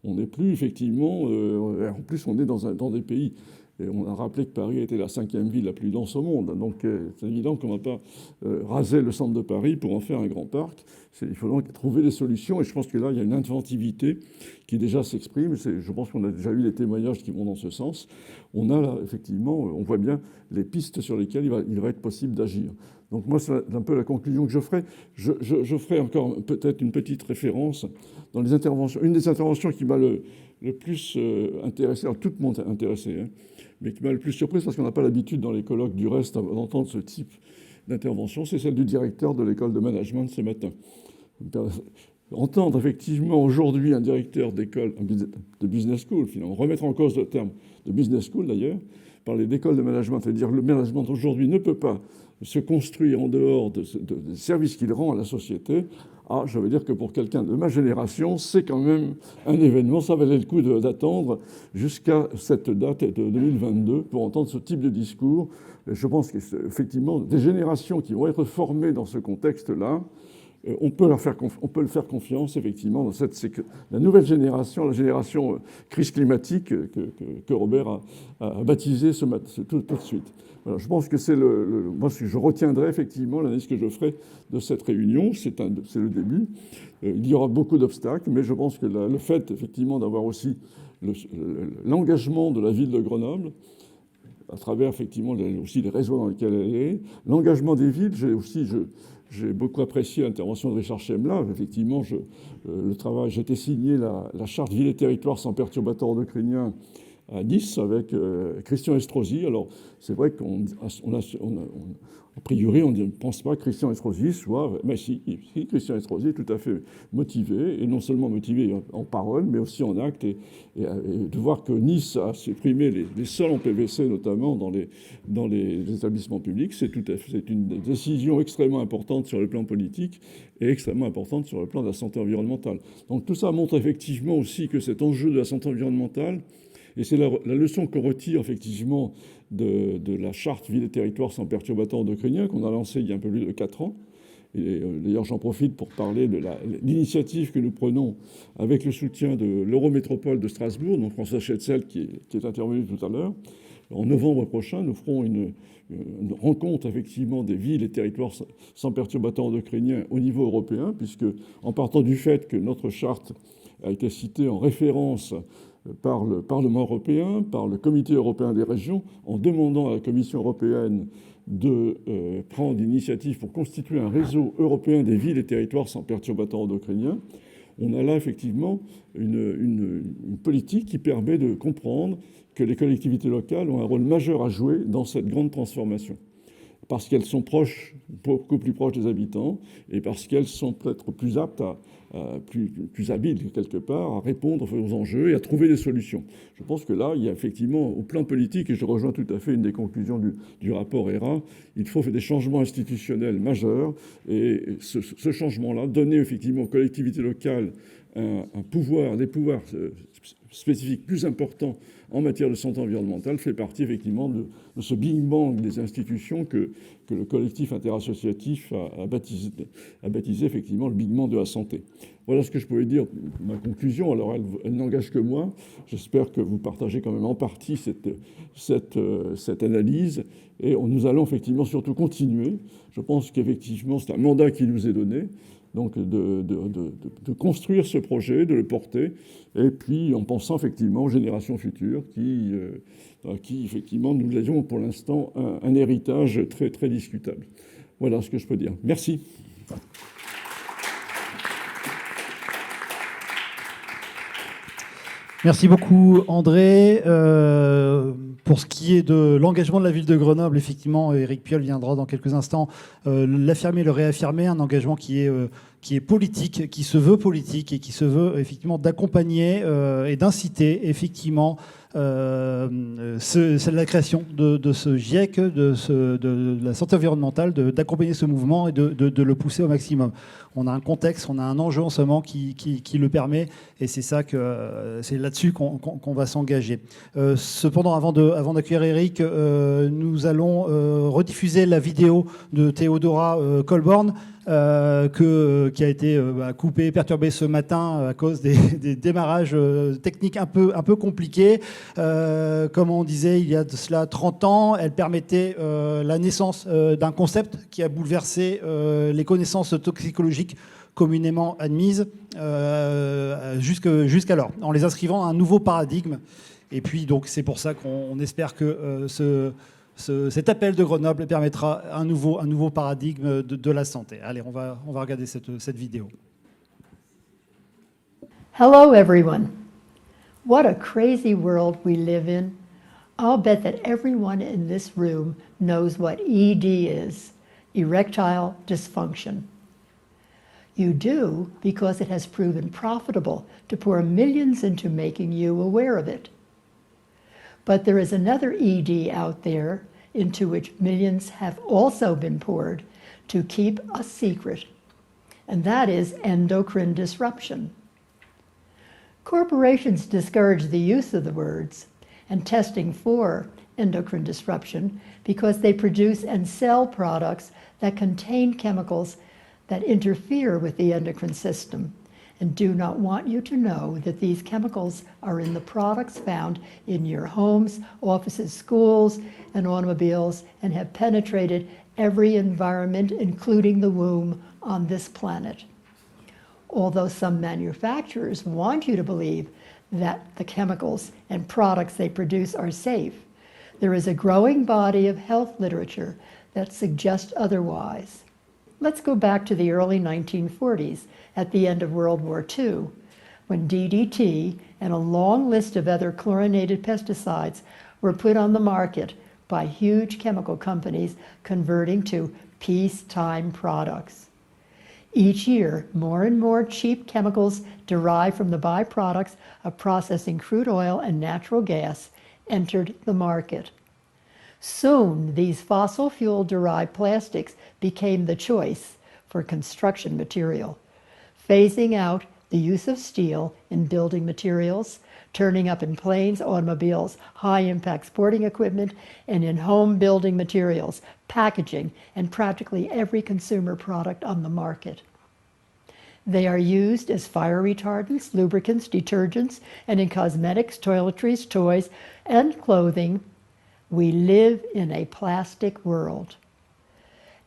On n'est plus effectivement... en plus, on est dans des pays... Et on a rappelé que Paris était la 5e ville la plus dense au monde. Donc c'est évident qu'on ne va pas raser le centre de Paris pour en faire un grand parc. Il faut donc trouver des solutions. Et je pense que là, il y a une inventivité qui déjà s'exprime. Je pense qu'on a déjà eu des témoignages qui vont dans ce sens. On a là, effectivement, on voit bien les pistes sur lesquelles il va être possible d'agir. Donc moi, c'est un peu la conclusion que je ferai. Je ferai encore peut-être une petite référence dans les interventions. Une des interventions qui m'a le plus intéressé, alors tout le monde est intéressé, mais qui m'a le plus surprise parce qu'on n'a pas l'habitude dans les colloques du reste d'entendre ce type d'intervention, c'est celle du directeur de l'école de management ce matin. Entendre effectivement aujourd'hui un directeur d'école de business school, finalement, remettre en cause le terme de business school d'ailleurs, parler d'école de management et dire que le management aujourd'hui ne peut pas se construire en dehors des services qu'il rend à la société. Ah, je veux dire que pour quelqu'un de ma génération, c'est quand même un événement. Ça valait le coup d'attendre jusqu'à cette date de 2022 pour entendre ce type de discours. Et je pense qu'effectivement, des générations qui vont être formées dans ce contexte-là, on peut le faire confiance, effectivement, dans la nouvelle génération, la génération crise climatique que Robert a baptisé tout de suite. Voilà, je pense que moi, je retiendrai effectivement l'analyse que je ferai de cette réunion. C'est le début. Il y aura beaucoup d'obstacles, mais je pense que le fait, effectivement, d'avoir aussi l'engagement de la ville de Grenoble, à travers, effectivement, aussi les réseaux dans lesquels elle est, l'engagement des villes, j'ai beaucoup apprécié l'intervention de Richard Chemla. Effectivement, j'ai été signé la charte ville et territoire sans perturbateurs endocriniens à Nice avec Christian Estrosi. Alors, c'est vrai a priori, on ne pense pas que Christian Estrosi soit... Mais si, Christian Estrosi est tout à fait motivé, et non seulement motivé en parole, mais aussi en acte. Et de voir que Nice a supprimé les sols en PVC, notamment dans les établissements publics, c'est une décision extrêmement importante sur le plan politique et extrêmement importante sur le plan de la santé environnementale. Donc tout ça montre effectivement aussi que cet enjeu de la santé environnementale, et c'est la leçon qu'on retire effectivement de la charte ville et territoire sans perturbateurs endocriniens qu'on a lancée il y a un peu plus de 4 ans. Et d'ailleurs, j'en profite pour parler de l'initiative que nous prenons avec le soutien de l'Eurométropole de Strasbourg, dont François Schetzel qui est intervenu tout à l'heure. En novembre prochain, nous ferons une rencontre effectivement des villes et territoires sans perturbateurs endocriniens au niveau européen, puisque en partant du fait que notre charte a été citée en référence par le Parlement européen, par le Comité européen des régions, en demandant à la Commission européenne de prendre l'initiative pour constituer un réseau européen des villes et territoires sans perturbateurs endocriniens, on a là effectivement une politique qui permet de comprendre que les collectivités locales ont un rôle majeur à jouer dans cette grande transformation. Parce qu'elles sont beaucoup plus proches des habitants et parce qu'elles sont peut-être plus aptes plus habiles quelque part à répondre aux enjeux et à trouver des solutions. Je pense que là, il y a effectivement, au plan politique, et je rejoins tout à fait une des conclusions du rapport ERA, il faut faire des changements institutionnels majeurs et ce changement-là, donner effectivement aux collectivités locales des pouvoirs spécifiques plus importants en matière de santé environnementale fait partie effectivement de ce Big Bang des institutions que le collectif interassociatif a baptisé effectivement le Big Bang de la santé. Voilà ce que je pouvais dire, ma conclusion. Alors elle n'engage que moi. J'espère que vous partagez quand même en partie cette analyse. Et nous allons effectivement surtout continuer. Je pense qu'effectivement c'est un mandat qui nous est donné. Donc de construire ce projet, de le porter, et puis en pensant effectivement aux générations futures qui effectivement, nous avons pour l'instant un héritage très, très discutable. Voilà ce que je peux dire. Merci. Merci beaucoup, André. Pour ce qui est de l'engagement de la ville de Grenoble, effectivement, Éric Piolle viendra dans quelques instants l'affirmer, le réaffirmer, un engagement qui est politique, qui se veut politique et qui se veut effectivement d'accompagner et d'inciter effectivement c'est la création de ce GIEC, de la santé environnementale, d'accompagner ce mouvement et de le pousser au maximum. On a un contexte, on a un enjeu en ce moment qui le permet, et c'est là-dessus qu'on va s'engager. Cependant, avant d'accueillir Éric, nous allons rediffuser la vidéo de Théodora Colborn, qui a été coupée, perturbée ce matin à cause des démarrages techniques un peu compliqués. Comme on disait, il y a de cela 30 ans, elle permettait la naissance d'un concept qui a bouleversé les connaissances toxicologiques communément admises jusqu'alors, en les inscrivant à un nouveau paradigme. Et puis, donc, c'est pour ça qu'on espère que cet appel de Grenoble permettra un nouveau paradigme de la santé. Allez, on va regarder cette vidéo. Hello, everyone. What a crazy world we live in. I'll bet that everyone in this room knows what ED is, erectile dysfunction. You do because it has proven profitable to pour millions into making you aware of it. But there is another ED out there into which millions have also been poured to keep a secret, and that is endocrine disruption. Corporations discourage the use of the words and testing for endocrine disruption because they produce and sell products that contain chemicals that interfere with the endocrine system and do not want you to know that these chemicals are in the products found in your homes, offices, schools, and automobiles and have penetrated every environment, including the womb, on this planet. Although some manufacturers want you to believe that the chemicals and products they produce are safe, there is a growing body of health literature that suggests otherwise. Let's go back to the early 1940s, at the end of World War II, when DDT and a long list of other chlorinated pesticides were put on the market by huge chemical companies converting to peacetime products. Each year, more and more cheap chemicals derived from the byproducts of processing crude oil and natural gas entered the market. Soon, these fossil fuel-derived plastics became the choice for construction material, phasing out the use of steel in building materials, turning up in planes, automobiles, high-impact sporting equipment, and in home building materials, packaging, and practically every consumer product on the market. They are used as fire retardants, lubricants, detergents, and in cosmetics, toiletries, toys, and clothing. We live in a plastic world.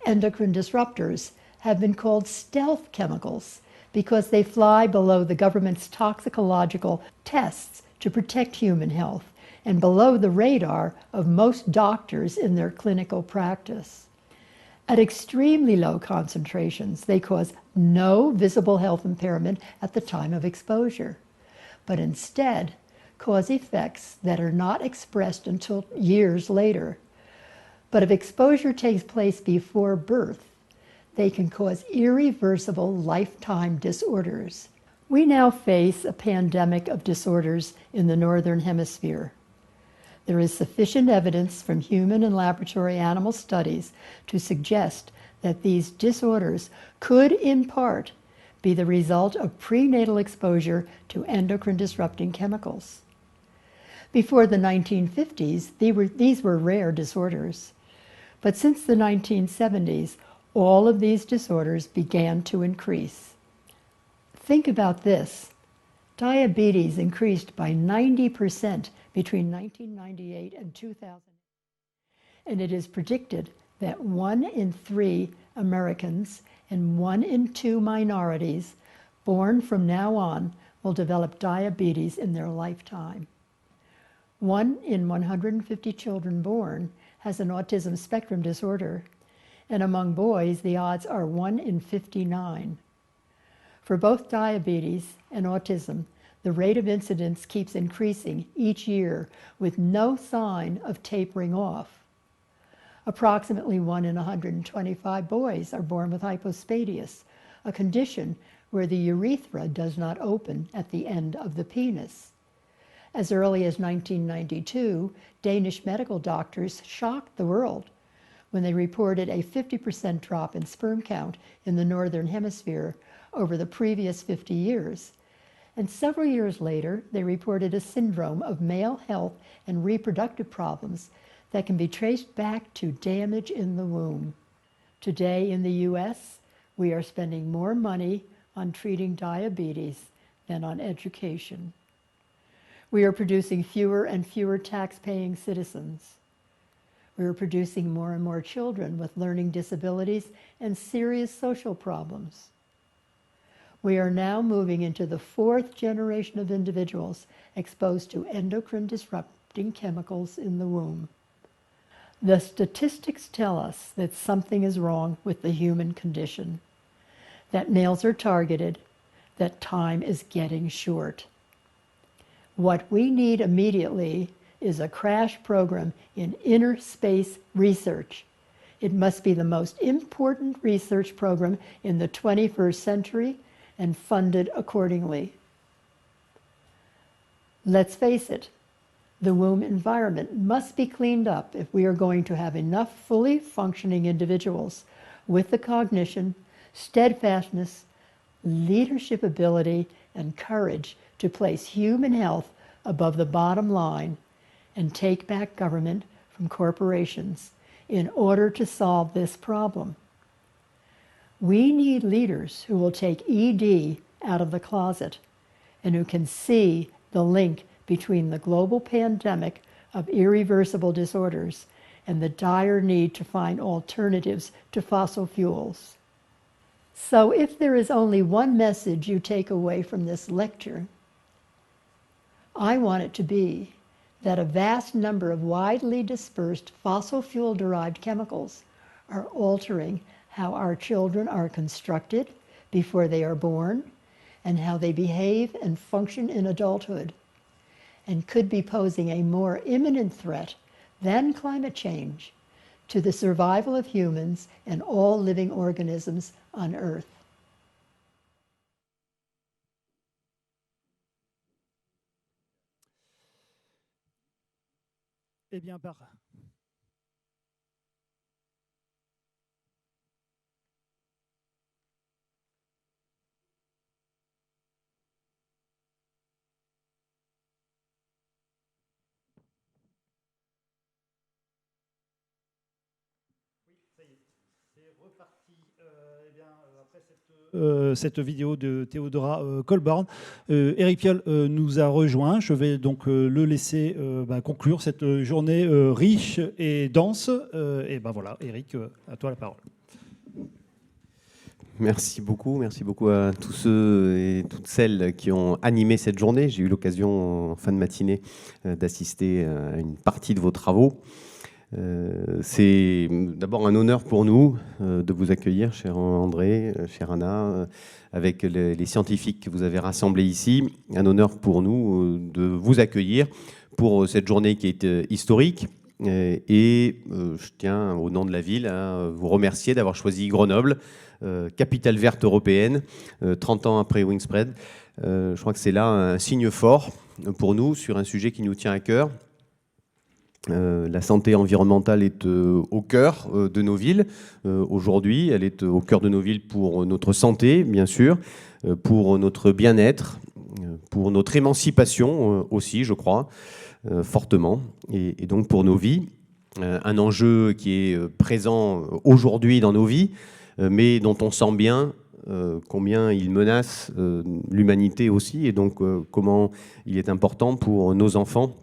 Endocrine disruptors have been called stealth chemicals because they fly below the government's toxicological tests to protect human health and below the radar of most doctors in their clinical practice. At extremely low concentrations, they cause no visible health impairment at the time of exposure, but instead cause effects that are not expressed until years later. But if exposure takes place before birth, they can cause irreversible lifetime disorders. We now face a pandemic of disorders in the Northern Hemisphere. There is sufficient evidence from human and laboratory animal studies to suggest that these disorders could, in part, be the result of prenatal exposure to endocrine disrupting chemicals. Before the 1950s, these were rare disorders. But since the 1970s, all of these disorders began to increase. Think about this. Diabetes increased by 90% between 1998 and 2000. And it is predicted that 1 in 3 Americans and 1 in 2 minorities born from now on will develop diabetes in their lifetime. 1 in 150 children born has an autism spectrum disorder, and among boys, the odds are 1 in 59. For both diabetes and autism, the rate of incidence keeps increasing each year with no sign of tapering off. Approximately 1 in 125 boys are born with hypospadias, a condition where the urethra does not open at the end of the penis. As early as 1992, Danish medical doctors shocked the world when they reported a 50% drop in sperm count in the Northern Hemisphere over the previous 50 years. And several years later, they reported a syndrome of male health and reproductive problems that can be traced back to damage in the womb. Today in the US, we are spending more money on treating diabetes than on education. We are producing fewer and fewer tax-paying citizens. We are producing more and more children with learning disabilities and serious social problems. We are now moving into the 4th generation of individuals exposed to endocrine disrupting chemicals in the womb. The statistics tell us that something is wrong with the human condition, that males are targeted, that time is getting short. What we need immediately is a crash program in inner space research. It must be the most important research program in the 21st century and funded accordingly. Let's face it, the womb environment must be cleaned up if we are going to have enough fully functioning individuals with the cognition, steadfastness, leadership ability, and courage to place human health above the bottom line and take back government from corporations in order to solve this problem. We need leaders who will take ED out of the closet and who can see the link between the global pandemic of irreversible disorders and the dire need to find alternatives to fossil fuels. So if there is only one message you take away from this lecture, I want it to be that a vast number of widely dispersed fossil fuel-derived chemicals are altering how our children are constructed before they are born and how they behave and function in adulthood, and could be posing a more imminent threat than climate change to the survival of humans and all living organisms on Earth. Eh bien, après cette vidéo de Théodora Colborn, Eric Piolle nous a rejoint. Je vais donc le laisser conclure cette journée riche et dense. Et ben voilà, Eric, à toi la parole. Merci beaucoup à tous ceux et toutes celles qui ont animé cette journée. J'ai eu l'occasion en fin de matinée d'assister à une partie de vos travaux. C'est d'abord un honneur pour nous de vous accueillir, cher André, chère Anna, avec les scientifiques que vous avez rassemblés ici. Un honneur pour nous de vous accueillir pour cette journée qui est historique. Et je tiens, au nom de la ville, à vous remercier d'avoir choisi Grenoble, capitale verte européenne, 30 ans après Wingspread. Je crois que c'est là un signe fort pour nous sur un sujet qui nous tient à cœur. La santé environnementale est au cœur de nos villes aujourd'hui. Elle est au cœur de nos villes pour notre santé, bien sûr, pour notre bien-être, pour notre émancipation aussi, je crois, fortement, et donc pour nos vies. Un enjeu qui est présent aujourd'hui dans nos vies, mais dont on sent bien combien il menace l'humanité aussi, et donc comment il est important pour nos enfants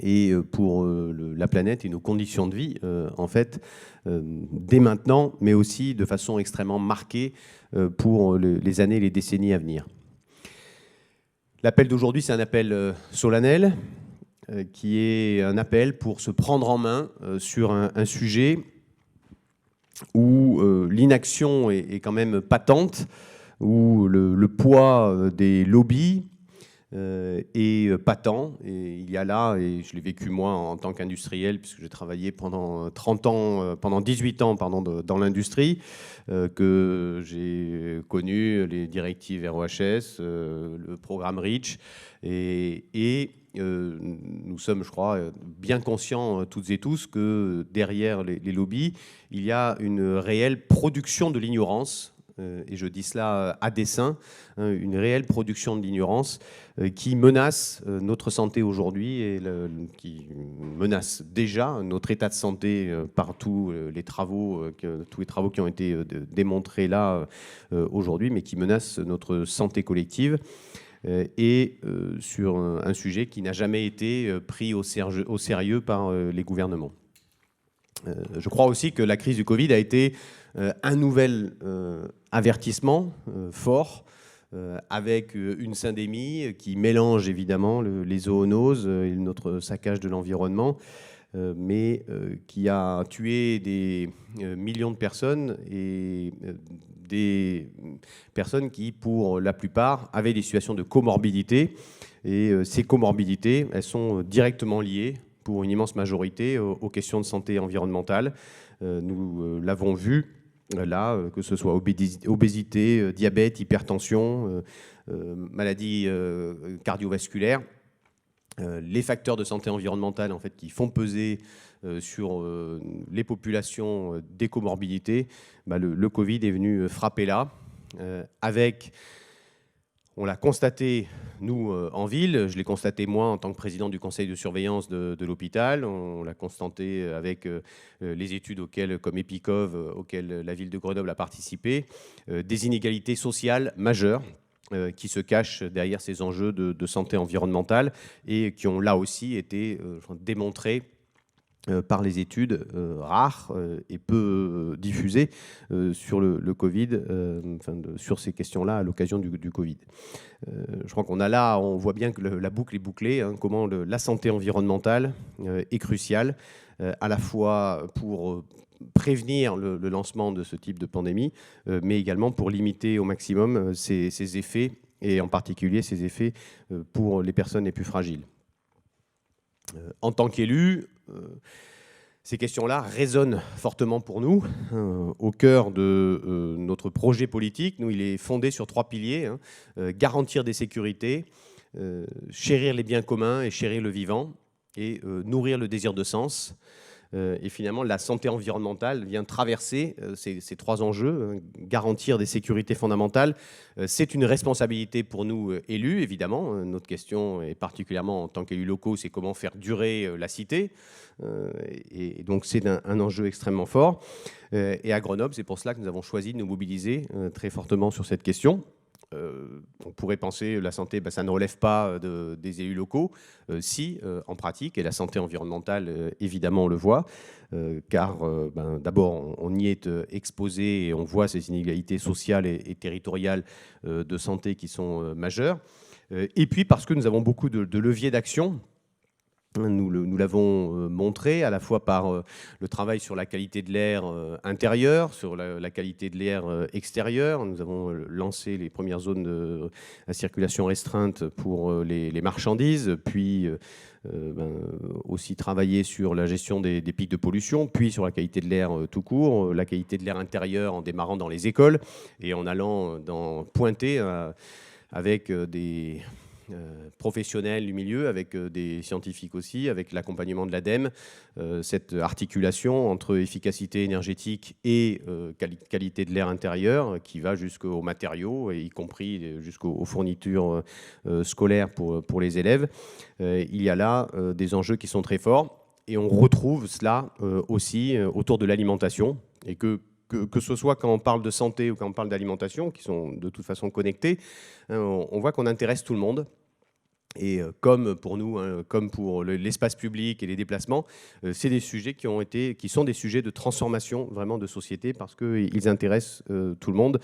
et pour la planète et nos conditions de vie, en fait, dès maintenant, mais aussi de façon extrêmement marquée pour les années et les décennies à venir. L'appel d'aujourd'hui, c'est un appel solennel, qui est un appel pour se prendre en main sur un sujet où l'inaction est quand même patente, où le poids des lobbies est patent. Et il y a là, et je l'ai vécu moi en tant qu'industriel, puisque j'ai travaillé pendant 18 ans dans l'industrie, que j'ai connu les directives ROHS, le programme REACH, et nous sommes, je crois, bien conscients toutes et tous que derrière les lobbies, il y a une réelle production de l'ignorance, et je dis cela à dessein, une réelle production de l'ignorance qui menace notre santé aujourd'hui et qui menace déjà notre état de santé par tous les travaux qui ont été démontrés là aujourd'hui, mais qui menace notre santé collective. Et sur un sujet qui n'a jamais été pris au sérieux par les gouvernements. Je crois aussi que la crise du Covid a été un nouvel avertissement fort, avec une syndémie qui mélange évidemment les zoonoses et notre saccage de l'environnement, mais qui a tué des millions de personnes et des personnes qui, pour la plupart, avaient des situations de comorbidité. Et ces comorbidités, elles sont directement liées, pour une immense majorité, aux questions de santé environnementale. Nous l'avons vu là, que ce soit obésité, diabète, hypertension, maladies cardiovasculaires. Les facteurs de santé environnementale en fait, qui font peser sur les populations des comorbidités, le Covid est venu frapper là, avec, On l'a constaté, nous, en ville. Je l'ai constaté, moi, en tant que président du conseil de surveillance de l'hôpital. On l'a constaté avec les études comme EPICOV, auxquelles la ville de Grenoble a participé. Des inégalités sociales majeures qui se cachent derrière ces enjeux de santé environnementale et qui ont là aussi été démontrés par les études rares et peu diffusées sur le Covid, sur ces questions-là à l'occasion du Covid. Je crois qu'on a là, on voit bien que la boucle est bouclée, hein, comment la santé environnementale est cruciale, à la fois pour prévenir le lancement de ce type de pandémie, mais également pour limiter au maximum ses effets, et en particulier ses effets pour les personnes les plus fragiles. En tant qu'élu, ces questions-là résonnent fortement pour nous, au cœur de notre projet politique. Nous, il est fondé sur 3 piliers, hein, garantir des sécurités, chérir les biens communs et chérir le vivant, et nourrir le désir de sens. Et finalement, la santé environnementale vient traverser ces 3 enjeux. Garantir des sécurités fondamentales, c'est une responsabilité pour nous élus, évidemment. Notre question, et particulièrement en tant qu'élus locaux, c'est comment faire durer la cité. Et donc, c'est un enjeu extrêmement fort. Et à Grenoble, c'est pour cela que nous avons choisi de nous mobiliser très fortement sur cette question. On pourrait penser la santé, ça ne relève pas des élus locaux. Si, en pratique, et la santé environnementale, évidemment, on le voit, car d'abord, on y est exposé et on voit ces inégalités sociales et territoriales de santé qui sont majeures. Et puis parce que nous avons beaucoup de leviers d'action. Nous l'avons montré à la fois par le travail sur la qualité de l'air intérieur, sur la qualité de l'air extérieur. Nous avons lancé les premières zones à circulation restreinte pour les marchandises, puis aussi travaillé sur la gestion des pics de pollution, puis sur la qualité de l'air tout court, la qualité de l'air intérieur en démarrant dans les écoles et en allant pointer avec des professionnels du milieu, avec des scientifiques aussi, avec l'accompagnement de l'ADEME, cette articulation entre efficacité énergétique et qualité de l'air intérieur qui va jusqu'aux matériaux, et y compris jusqu'aux fournitures scolaires pour les élèves. Il y a là des enjeux qui sont très forts, et on retrouve cela aussi autour de l'alimentation, et que ce soit quand on parle de santé ou quand on parle d'alimentation, qui sont de toute façon connectés, on voit qu'on intéresse tout le monde. Et comme pour nous, comme pour l'espace public et les déplacements, c'est des sujets qui sont des sujets de transformation vraiment de société, parce qu'ils intéressent tout le monde,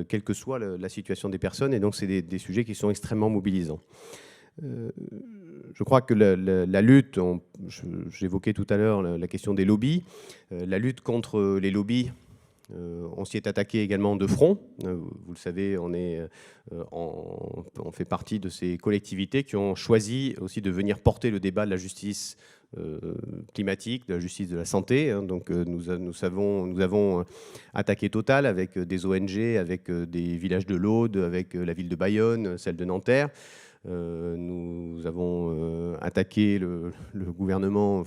quelle que soit la situation des personnes. Et donc, c'est des sujets qui sont extrêmement mobilisants. Je crois que la lutte, j'évoquais tout à l'heure la question des lobbies, la lutte contre les lobbies, on s'y est attaqué également de front. Vous le savez, on fait partie de ces collectivités qui ont choisi aussi de venir porter le débat de la justice climatique, de la justice de la santé. Donc nous avons attaqué Total avec des ONG, avec des villages de l'Aude, avec la ville de Bayonne, celle de Nanterre. Nous avons attaqué le gouvernement,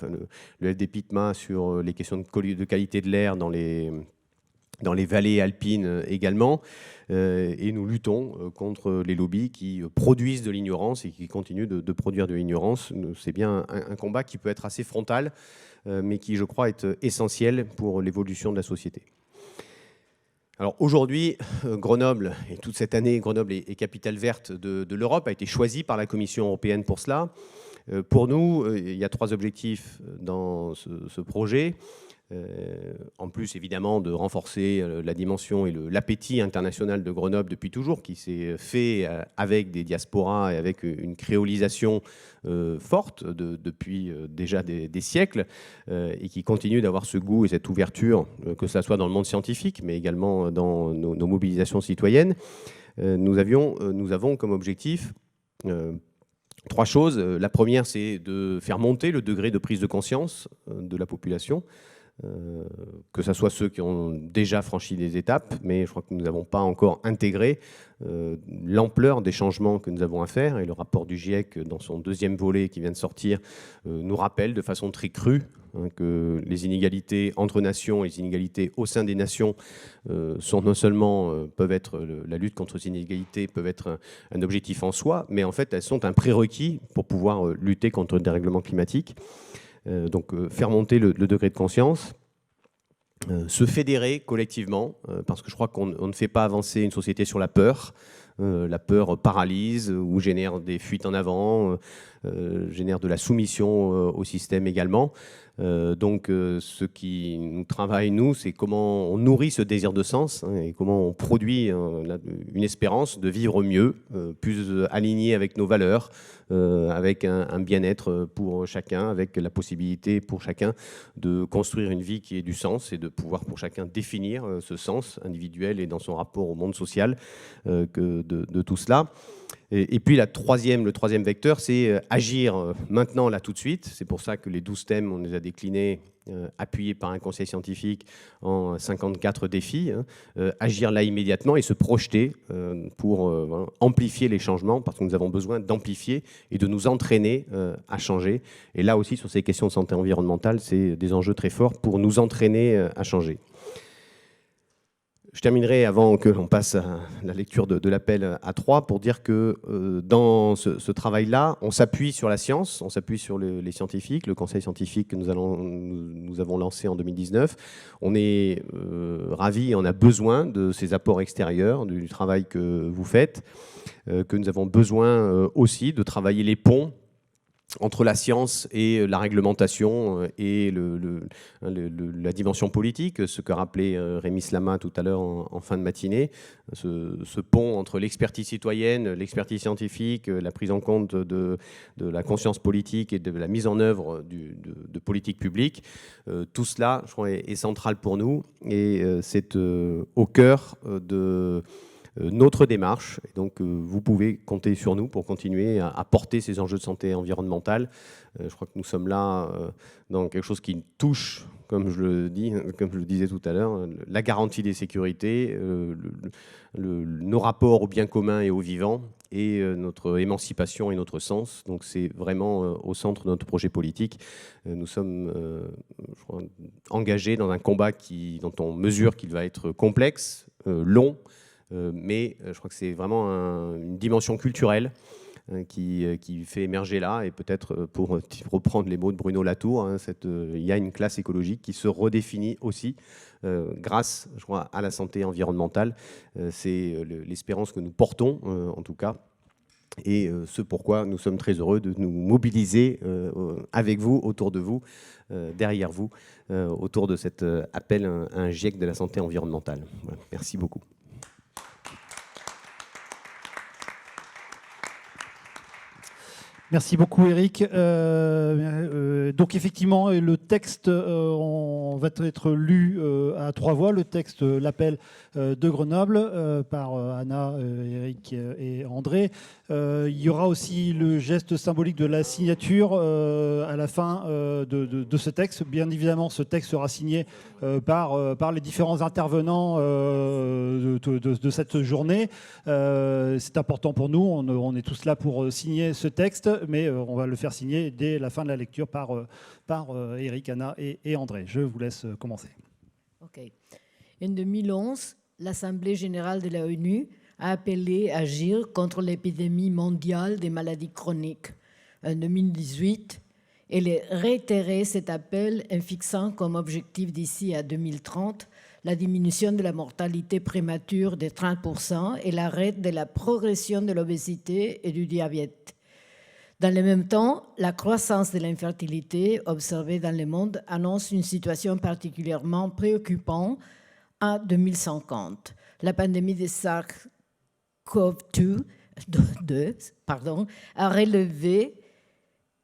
le LDPITMA, sur les questions de qualité de l'air dans les vallées alpines également, et nous luttons contre les lobbies qui produisent de l'ignorance et qui continuent de produire de l'ignorance. C'est bien un combat qui peut être assez frontal, mais qui, je crois, est essentiel pour l'évolution de la société. Alors aujourd'hui, Grenoble, et toute cette année, Grenoble est capitale verte de l'Europe, a été choisie par la Commission européenne pour cela. Pour nous, il y a 3 objectifs dans ce projet. En plus, évidemment, de renforcer la dimension et l'appétit international de Grenoble depuis toujours, qui s'est fait avec des diasporas et avec une créolisation forte depuis déjà des siècles, et qui continue d'avoir ce goût et cette ouverture, que ce soit dans le monde scientifique, mais également dans nos mobilisations citoyennes. Nous avons comme objectif 3 choses. La première, c'est de faire monter le degré de prise de conscience de la population que ce soit ceux qui ont déjà franchi des étapes, mais je crois que nous n'avons pas encore intégré l'ampleur des changements que nous avons à faire. Et le rapport du GIEC, dans son deuxième volet qui vient de sortir, nous rappelle de façon très crue que les inégalités entre nations et les inégalités au sein des nations sont non seulement peuvent être la lutte contre ces inégalités peuvent être un objectif en soi, mais en fait elles sont un prérequis pour pouvoir lutter contre le dérèglement climatique. Donc faire monter le degré de conscience, se fédérer collectivement, parce que je crois qu'on ne fait pas avancer une société sur la peur. La peur paralyse ou génère des fuites en avant, génère de la soumission au système également. Donc ce qui nous travaille, nous, c'est comment on nourrit ce désir de sens et comment on produit une espérance de vivre mieux, plus aligné avec nos valeurs, avec un bien-être pour chacun, avec la possibilité pour chacun de construire une vie qui ait du sens et de pouvoir pour chacun définir ce sens individuel et dans son rapport au monde social de tout cela. Et puis le troisième vecteur, c'est agir maintenant, là, tout de suite. C'est pour ça que les 12 thèmes, on les a déclinés, appuyés par un conseil scientifique en 54 défis. Agir là immédiatement et se projeter pour amplifier les changements, parce que nous avons besoin d'amplifier et de nous entraîner à changer. Et là aussi, sur ces questions de santé environnementale, c'est des enjeux très forts pour nous entraîner à changer. Je terminerai avant que l'on passe à la lecture de l'appel à 3 pour dire que dans ce travail-là, on s'appuie sur la science, on s'appuie sur les scientifiques, le conseil scientifique que nous avons lancé en 2019. On est ravis et on a besoin de ces apports extérieurs, du travail que vous faites, que nous avons besoin aussi de travailler les ponts entre la science et la réglementation et la dimension politique, ce que rappelait Rémi Slama tout à l'heure en fin de matinée, ce pont entre l'expertise citoyenne, l'expertise scientifique, la prise en compte de la conscience politique et de la mise en œuvre de politiques publiques. Tout cela, je crois, est central pour nous et c'est au cœur de notre démarche. Et donc, vous pouvez compter sur nous pour continuer à porter ces enjeux de santé environnementale. Je crois que nous sommes là dans quelque chose qui touche, comme je le disais tout à l'heure, la garantie des sécurités, nos rapports au bien commun et au vivant, et notre émancipation et notre sens. Donc, c'est vraiment au centre de notre projet politique. Nous sommes je crois, engagés dans un combat dont on mesure qu'il va être complexe, long, mais je crois que c'est vraiment une dimension culturelle qui fait émerger là, et peut-être pour reprendre les mots de Bruno Latour, il y a une classe écologique qui se redéfinit aussi grâce, je crois, à la santé environnementale. C'est l'espérance que nous portons, en tout cas, et ce pourquoi nous sommes très heureux de nous mobiliser avec vous, autour de vous, derrière vous, autour de cet appel à un GIEC de la santé environnementale. Voilà. Merci beaucoup. Merci beaucoup, Eric. Donc, effectivement, le texte va être lu à 3 voix, le texte, l'appel de Grenoble, par Anna, Eric et André. Il y aura aussi le geste symbolique de la signature à la fin de ce texte. Bien évidemment, ce texte sera signé par les différents intervenants de cette journée. C'est important pour nous. On est tous là pour signer ce texte, mais on va le faire signer dès la fin de la lecture par Eric, Anna et André. Je vous laisse commencer. OK. En 2011, l'Assemblée générale de la ONU a appelé à agir contre l'épidémie mondiale des maladies chroniques. En 2018, elle a réitéré cet appel en fixant comme objectif d'ici à 2030 la diminution de la mortalité prémature de 30% et l'arrêt de la progression de l'obésité et du diabète. Dans le même temps, la croissance de l'infertilité observée dans le monde annonce une situation particulièrement préoccupante à 2050. La pandémie de SARS-CoV-2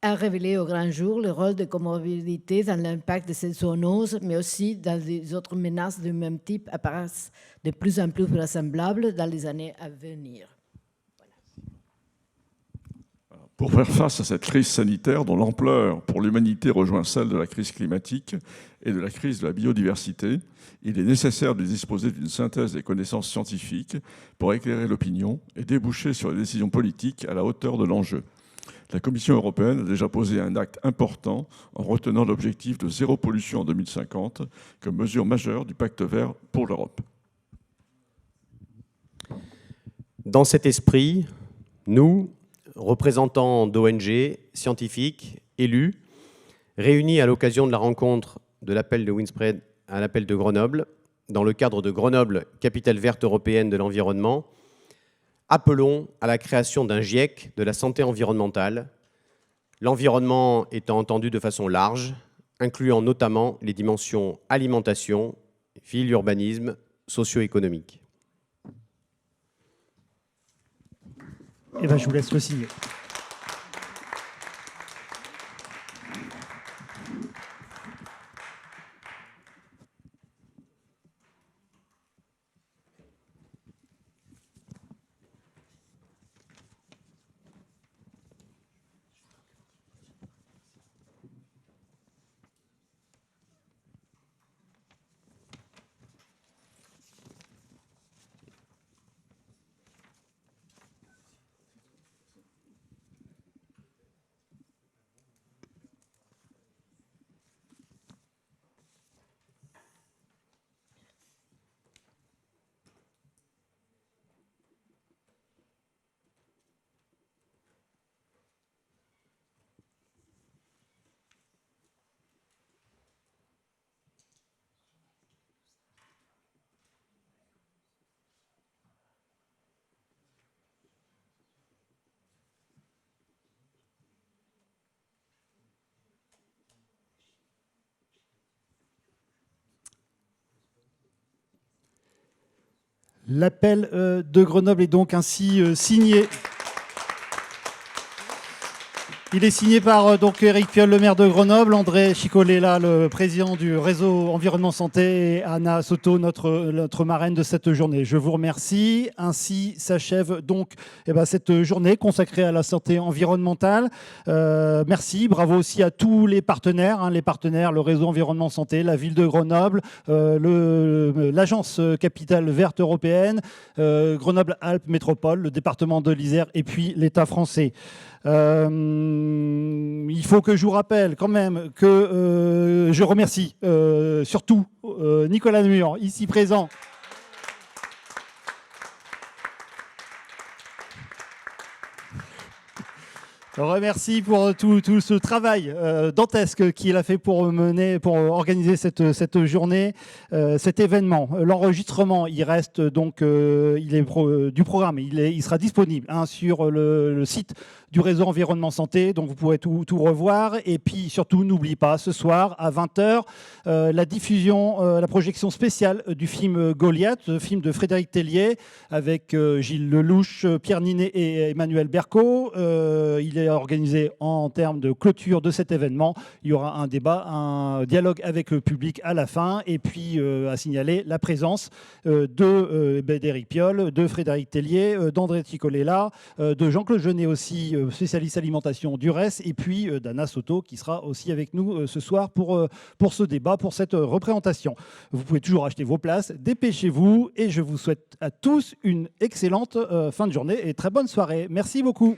a révélé au grand jour le rôle des comorbidités dans l'impact de cette zoonose, mais aussi dans les autres menaces de même type apparaissent de plus en plus vraisemblables dans les années à venir. Pour faire face à cette crise sanitaire dont l'ampleur pour l'humanité rejoint celle de la crise climatique et de la crise de la biodiversité, il est nécessaire de disposer d'une synthèse des connaissances scientifiques pour éclairer l'opinion et déboucher sur les décisions politiques à la hauteur de l'enjeu. La Commission européenne a déjà posé un acte important en retenant l'objectif de zéro pollution en 2050 comme mesure majeure du pacte vert pour l'Europe. Dans cet esprit, nous, représentants d'ONG, scientifiques, élus, réunis à l'occasion de la rencontre de l'appel de Winspread à l'appel de Grenoble, dans le cadre de Grenoble, capitale verte européenne de l'environnement, appelons à la création d'un GIEC de la santé environnementale, l'environnement étant entendu de façon large, incluant notamment les dimensions alimentation, ville, urbanisme, socio-économique. Eh bien, je vous laisse le signer. L'appel de Grenoble est donc ainsi signé. Il est signé par donc Éric Piolle, le maire de Grenoble, André Cicolella, le président du réseau Environnement Santé, et Anna Soto, notre marraine de cette journée. Je vous remercie. Ainsi s'achève donc cette journée consacrée à la santé environnementale. Merci, bravo aussi à tous les partenaires, le réseau Environnement Santé, la ville de Grenoble, l'agence capitale verte européenne, Grenoble-Alpes Métropole, le département de l'Isère et puis l'État français. Il faut que je vous rappelle quand même que je remercie surtout Nicolas Mur, ici présent. Je remercie pour tout ce travail dantesque qu'il a fait pour organiser cette journée, cet événement. L'enregistrement, il reste donc du programme. Il sera disponible sur le site du réseau Environnement Santé, donc vous pourrez tout revoir. Et puis surtout, n'oubliez pas, ce soir à 20h, la diffusion, la projection spéciale du film Goliath, le film de Frédéric Tellier, avec Gilles Lelouch, Pierre Ninet et Emmanuel Berco. Il est organisé en termes de clôture de cet événement. Il y aura un débat, un dialogue avec le public à la fin. Et puis, à signaler la présence d'Éric Piolle, de Frédéric Tellier, d'André Cicolella, de Jean-Claude Jeunet aussi, spécialiste alimentation du RES, et puis d'Anna Soto qui sera aussi avec nous ce soir pour ce débat, pour cette représentation. Vous pouvez toujours acheter vos places, dépêchez-vous et je vous souhaite à tous une excellente fin de journée et très bonne soirée. Merci beaucoup.